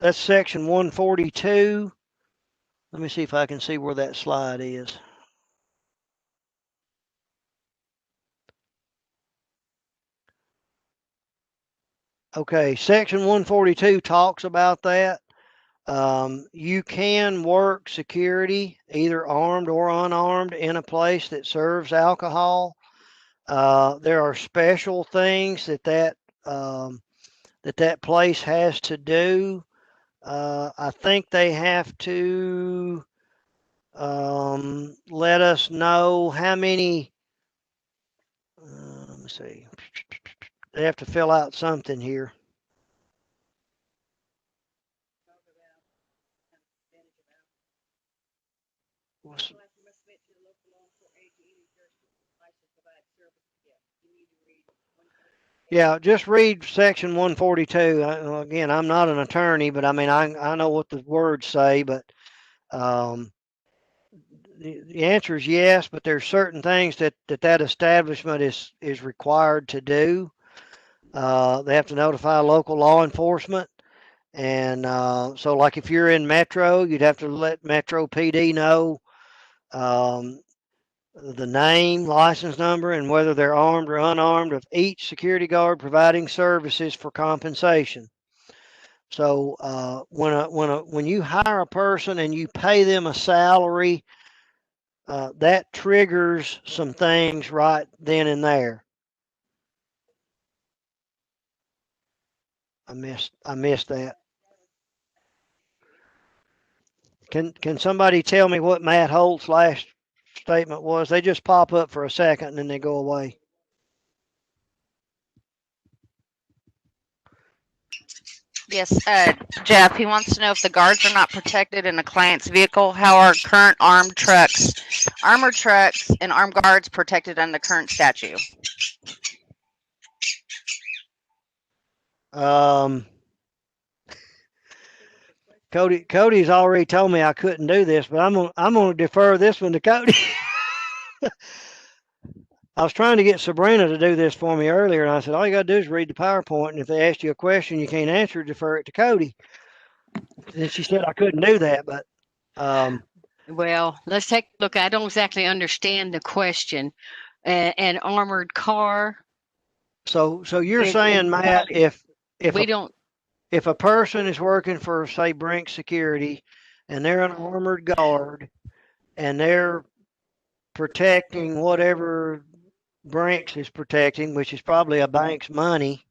that's section 142. Let me see if I can see where that slide is. Okay, section 142 talks about that. You can work security, either armed or unarmed, in a place that serves alcohol. There are special things that place has to do. I think they have to let us know how many. Let me see. They have to fill out something here. Yeah, just read section 142. Again, I'm not an attorney, but I mean, I know what the words say, but the answer is yes, but there's certain things that establishment is required to do. They have to notify local law enforcement. And so like if you're in Metro, you'd have to let Metro PD know. the name, license number, and whether they're armed or unarmed of each security guard providing services for compensation. So when you hire a person and you pay them a salary, that triggers some things right then and there. I missed that. Can somebody tell me what Matt Holt's last statement was? They just pop up for a second and then they go away. Yes, Jeff, he wants to know if the guards are not protected in a client's vehicle, how are current armored trucks, and armed guards protected under the current statute? Cody's already told me I couldn't do this, but I'm gonna defer this one to Cody. I was trying to get Sabrina to do this for me earlier, and I said, all you got to do is read the PowerPoint, and if they ask you a question you can't answer, defer it to Cody. And she said I couldn't do that, but Well, let's take a look. I don't exactly understand the question. An armored car. so you're saying, Matt, if We don't. if a person is working for, say, Brink Security, and they're an armored guard, and they're protecting whatever Brinks is protecting, which is probably a bank's money,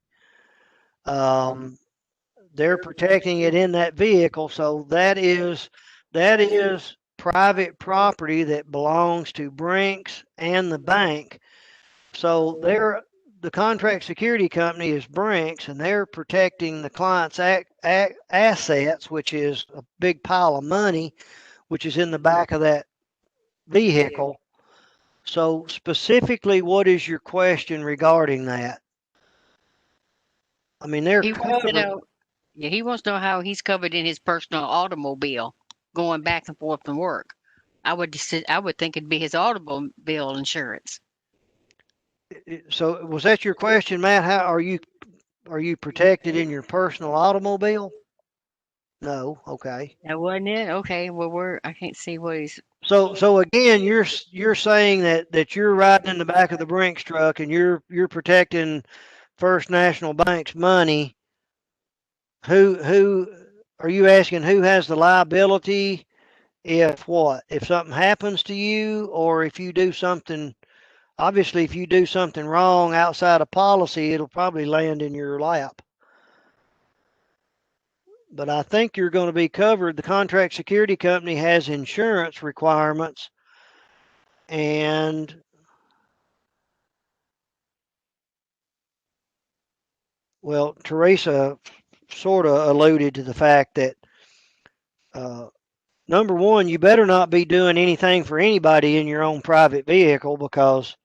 they're protecting it in that vehicle. So that is private property that belongs to Brinks and the bank. So the contract security company is Brinks, and they're protecting the client's assets, which is a big pile of money, which is in the back of that vehicle. So specifically, what is your question regarding that? I mean, they're He wants to covered. know. Yeah, he wants to know how he's covered in his personal automobile going back and forth from work. I would think it'd be his automobile insurance. So was that your question, Matt? How are you protected in your personal automobile? No. Okay. That wasn't it. Okay. Well, I can't see what he's. So again, you're saying that you're riding in the back of the Brinks truck and you're protecting First National Bank's money. Who are you asking? Who has the liability if something happens to you, or if you do something? Obviously, if you do something wrong outside of policy, it'll probably land in your lap. But I think you're going to be covered. The contract security company has insurance requirements, and well, Teresa sort of alluded to the fact that number one, you better not be doing anything for anybody in your own private vehicle, because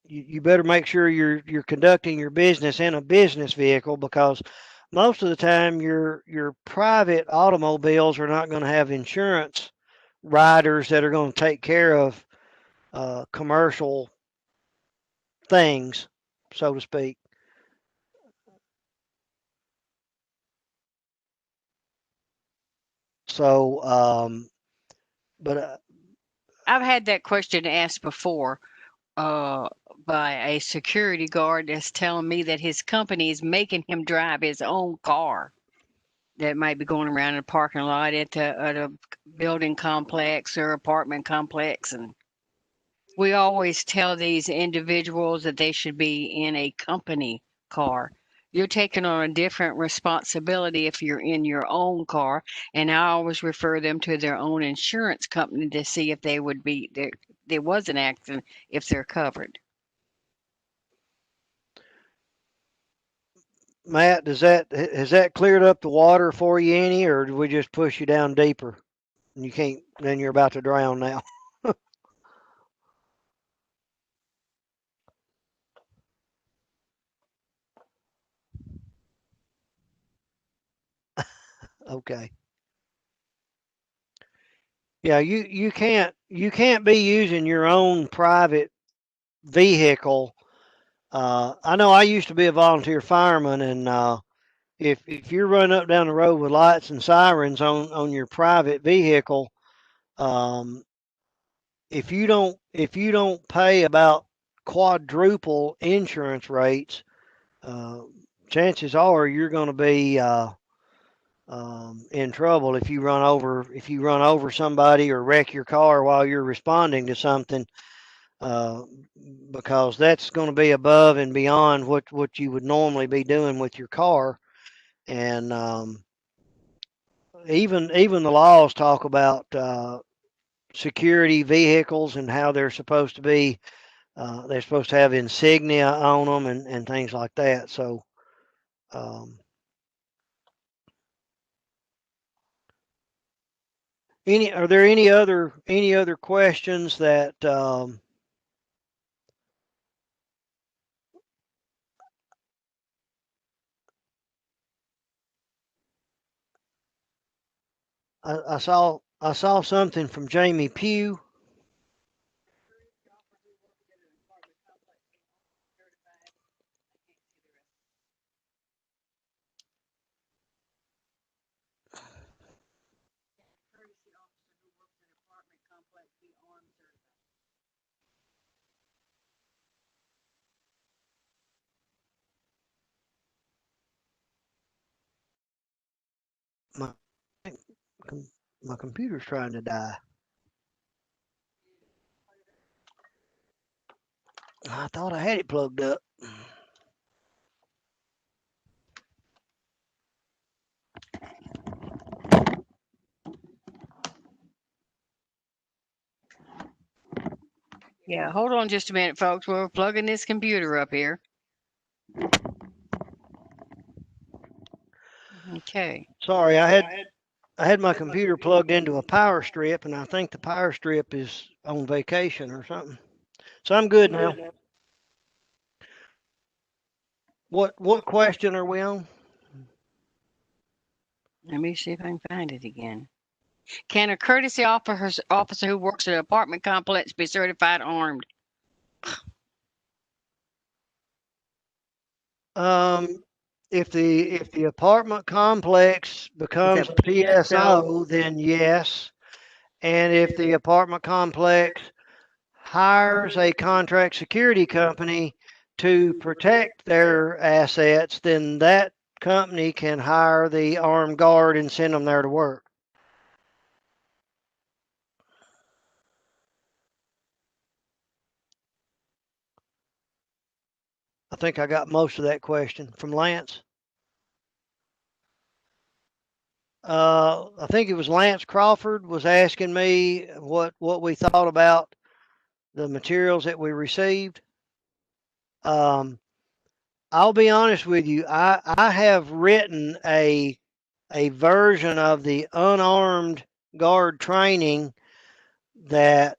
you better make sure you're conducting your business in a business vehicle, because most of the time your private automobiles are not going to have insurance riders that are going to take care of commercial things, so to speak. So, but I've had that question asked before by a security guard that's telling me that his company is making him drive his own car that might be going around in a parking lot at a building complex or apartment complex. And we always tell these individuals that they should be in a company car. You're taking on a different responsibility if you're in your own car. And I always refer them to their own insurance company to see if they would be there was an accident, if they're covered. Matt, has that cleared up the water for you any, or do we just push you down deeper? And you can't, then you're about to drown now. Okay. Yeah, you can't be using your own private vehicle. I know I used to be a volunteer fireman, and if you're running up down the road with lights and sirens on your private vehicle, If you don't pay about quadruple insurance rates, chances are you're going to be in trouble if you run over somebody or wreck your car while you're responding to something, uh, because that's going to be above and beyond what you would normally be doing with your car. And even the laws talk about security vehicles and how they're supposed to be. They're supposed to have insignia on them and things like that. So, are there any other questions that I saw something from Jamie Pugh. My my computer's trying to die. I thought I had it plugged up. Yeah, hold on just a minute, folks. We're plugging this computer up here. Okay. Sorry, I had my computer plugged into a power strip, and I think the power strip is on vacation or something. So I'm good now. What question are we on? Let me see if I can find it again. Can a courtesy officer who works at an apartment complex be certified armed? If the apartment complex becomes a PSO, then yes. And if the apartment complex hires a contract security company to protect their assets, then that company can hire the armed guard and send them there to work. I think I got most of that question from Lance. I think it was Lance Crawford was asking me what we thought about the materials that we received. I'll be honest with you. I have written a version of the unarmed guard training that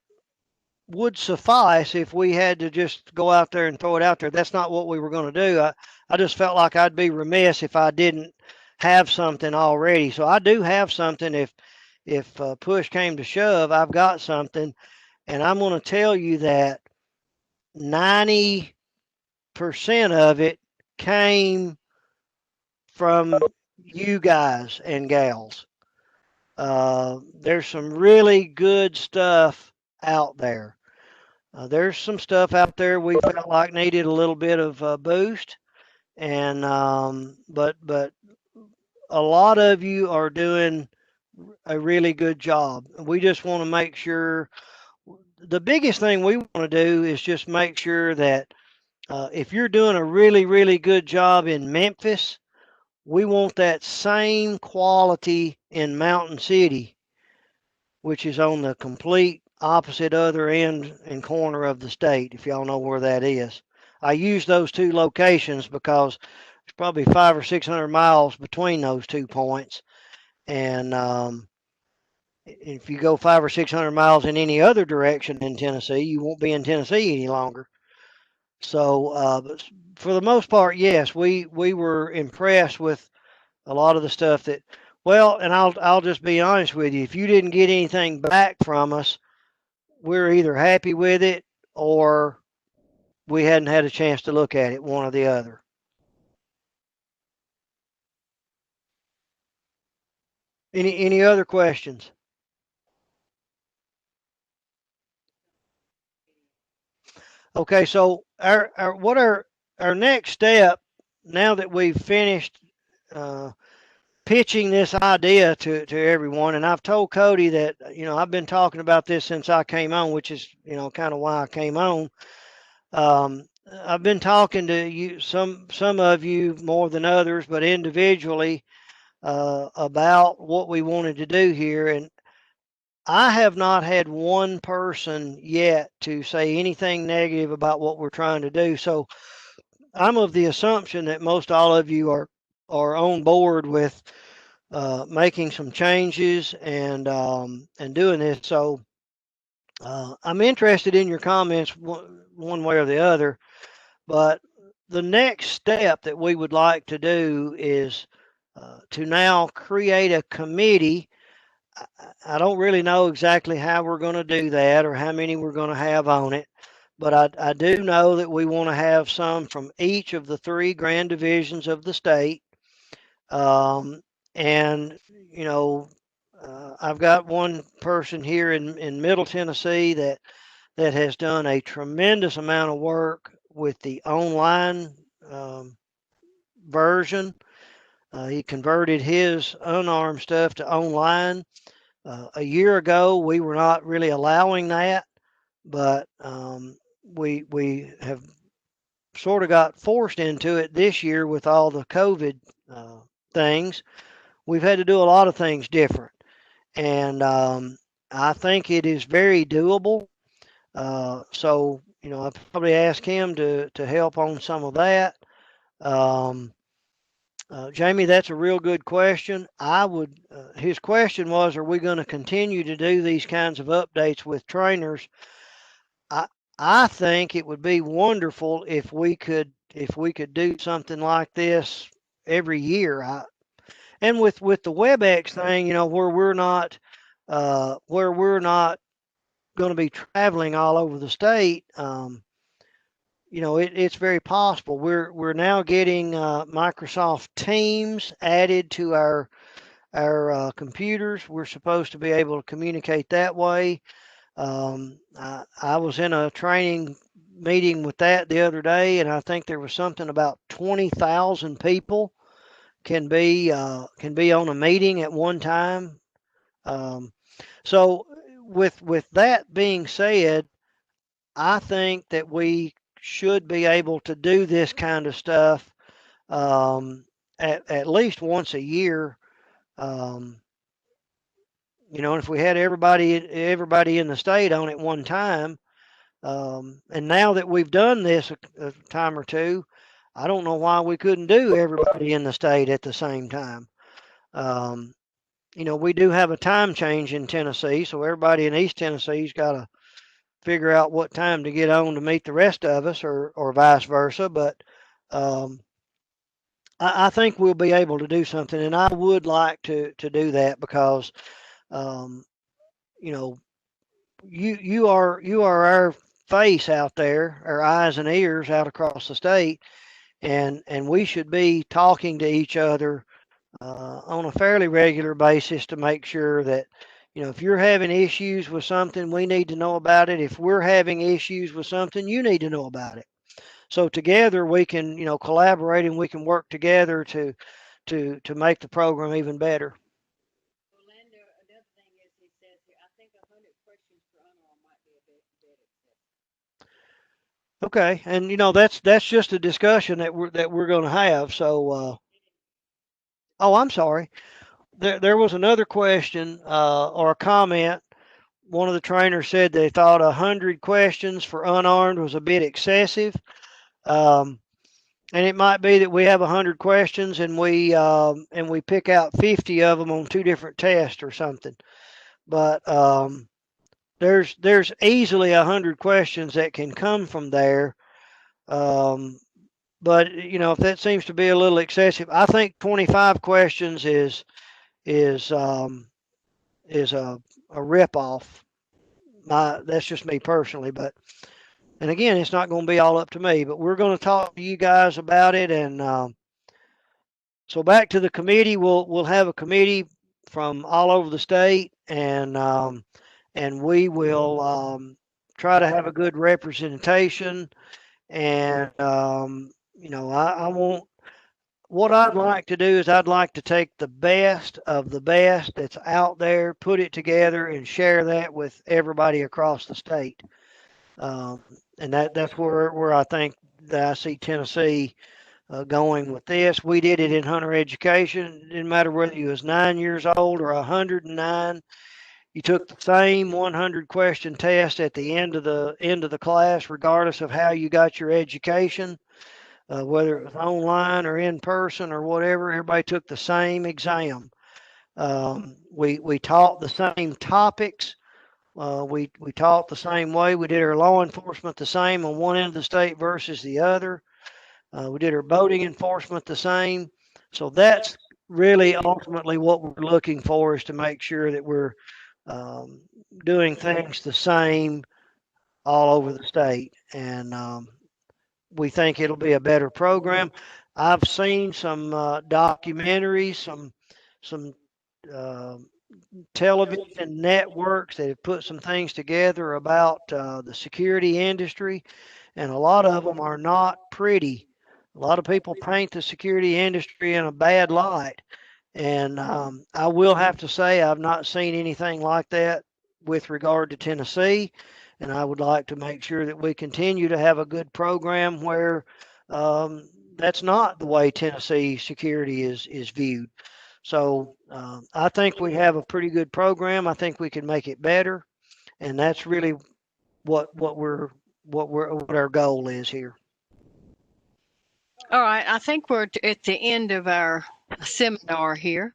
would suffice if we had to just go out there and throw it out there. That's not what we were going to do. I just felt like I'd be remiss if I didn't have something already. So I do have something. If push came to shove, I've got something, and I'm going to tell you that 90% of it came from you guys and gals. There's some really good stuff out there. There's some stuff out there we felt like needed a little bit of a boost, and but a lot of you are doing a really good job. We just want to make sure. The biggest thing we want to do is just make sure that if you're doing a really good job in Memphis, we want that same quality in Mountain City, which is on the complete opposite other end and corner of the state, if y'all know where that is. I use those two locations because there's probably 500 or 600 miles between those 2 points. And if you go 500 or 600 miles in any other direction in Tennessee, you won't be in Tennessee any longer. So, but for the most part, yes, we were impressed with a lot of the stuff that, well, and I'll just be honest with you. If you didn't get anything back from us, we're either happy with it or we hadn't had a chance to look at it, one or the other. Any other questions? Okay, so our next step, now that we've finished pitching this idea to everyone, and I've told Cody that, I've been talking about this since I came on, which is, kind of why I came on. I've been talking to you, some of you more than others, but individually, about what we wanted to do here, and I have not had one person yet to say anything negative about what we're trying to do. So I'm of the assumption that most all of you are on board with making some changes and doing this. So I'm interested in your comments one way or the other. But the next step that we would like to do is to now create a committee. I don't really know exactly how we're going to do that or how many we're going to have on it, but I do know that we want to have some from each of the 3 grand divisions of the state. And, I've got one person here in Middle Tennessee that has done a tremendous amount of work with the online version. He converted his unarmed stuff to online. A year ago, we were not really allowing that, but we have sort of got forced into it this year with all the COVID things. We've had to do a lot of things different, and I think it is very doable. So I probably ask him to help on some of that. Jamie, that's a real good question. His question was, are we going to continue to do these kinds of updates with trainers? I I think it would be wonderful if we could do something like this every year. And with the WebEx thing, where we're not going to be traveling all over the state, it's very possible. We're now getting Microsoft Teams added to our computers. We're supposed to be able to communicate that way. I was in a training meeting with that the other day, and I think there was something about 20,000 people can be on a meeting at one time. So with that being said, I think that we should be able to do this kind of stuff at least once a year. Um, and if we had everybody in the state on at one time, and now that we've done this a time or two, I don't know why we couldn't do everybody in the state at the same time. We do have a time change in Tennessee, so everybody in East Tennessee's got to figure out what time to get on to meet the rest of us, or vice versa. But I think we'll be able to do something, and I would like to do that because, you know, you are our face out there, our eyes and ears out across the state, and we should be talking to each other on a fairly regular basis to make sure that, if you're having issues with something, we need to know about it. If we're having issues with something, you need to know about it. So together we can, collaborate, and we can work together to make the program even better. Orlando, another thing is, he says here, I think 100 questions per unarmed might be a bit excessive. Okay, and that's just a discussion that we're going to have. So, oh, I'm sorry. There was another question or a comment. One of the trainers said they thought 100 questions for unarmed was a bit excessive. And it might be that we have 100 questions and we pick out 50 of them on 2 different tests or something. But there's easily 100 questions that can come from there. But if that seems to be a little excessive, I think 25 questions is a ripoff. That's just me personally, and again, it's not going to be all up to me, but we're going to talk to you guys about it. And so back to the committee, we'll have a committee from all over the state, and we will try to have a good representation. And, you know, I want, what I'd like to do is I'd like to take the best of the best that's out there, put it together, and share that with everybody across the state. And that's where I think that I see Tennessee going with this. We did it in Hunter Education. It didn't matter whether you was 9 years old or 109. You took the same 100 question test at the end of the class, regardless of how you got your education, whether it was online or in person or whatever. Everybody took the same exam. We taught the same topics. We taught the same way. We did our law enforcement the same on one end of the state versus the other. We did our boating enforcement the same. So that's really ultimately what we're looking for, is to make sure that we're doing things the same all over the state. And we think it'll be a better program. I've seen some documentaries, some television networks that have put some things together about the security industry, and a lot of them are not pretty. A lot of people paint the security industry in a bad light. And I will have to say I've not seen anything like that with regard to Tennessee. And I would like to make sure that we continue to have a good program where that's not the way Tennessee security is viewed. So I think we have a pretty good program. I think we can make it better, and that's really what our goal is here. All right, I think we're at the end of our seminar here.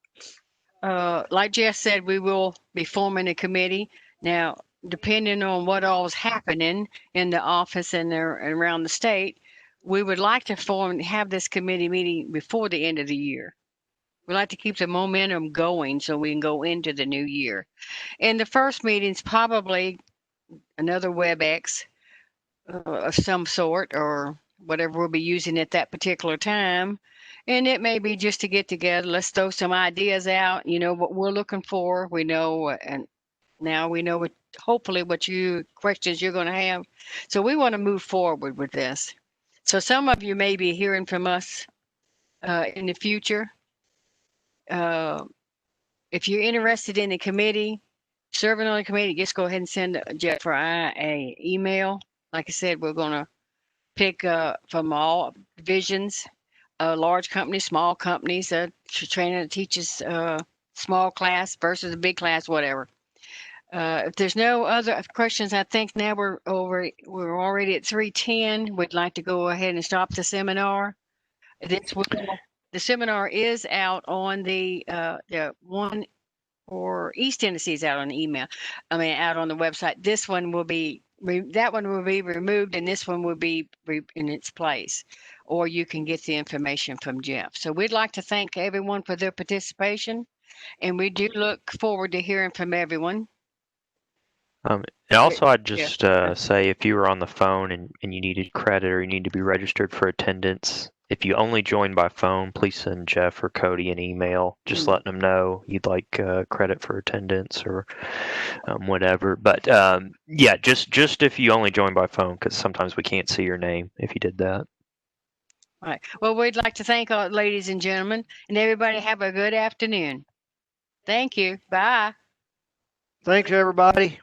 Like Jeff said, we will be forming a committee. Now, depending on what all is happening in the office and around the state, we would like to have this committee meeting before the end of the year. We like to keep the momentum going so we can go into the new year. And the first meeting's probably another WebEx of some sort, or whatever we'll be using at that particular time. And it may be just to get together. Let's throw some ideas out. You know what we're looking for. We know, and now we know what, hopefully, what questions you're going to have. So we want to move forward with this. So some of you may be hearing from us in the future. If you're interested in the committee, serving on the committee, just go ahead and send Jeff or I a email. Like I said, we're going to pick from all divisions, large companies, small companies, trainer that teaches small class versus a big class, whatever. If there's no other questions, I think now we're already at 3:10. We'd like to go ahead and stop the seminar. The seminar is out on the one for East Tennessee is out on the email. Out on the website. This one will be that one will be removed, and this one will be in its place. Or you can get the information from Jeff. So we'd like to thank everyone for their participation, and we do look forward to hearing from everyone. And also, I'd just say, if you were on the phone and you needed credit or you need to be registered for attendance, if you only join by phone, please send Jeff or Cody an email, just letting them know you'd like credit for attendance or whatever. But yeah, just if you only join by phone, because sometimes we can't see your name if you did that. All right. Well, we'd like to thank all ladies and gentlemen, and everybody have a good afternoon. Thank you. Bye. Thanks, everybody.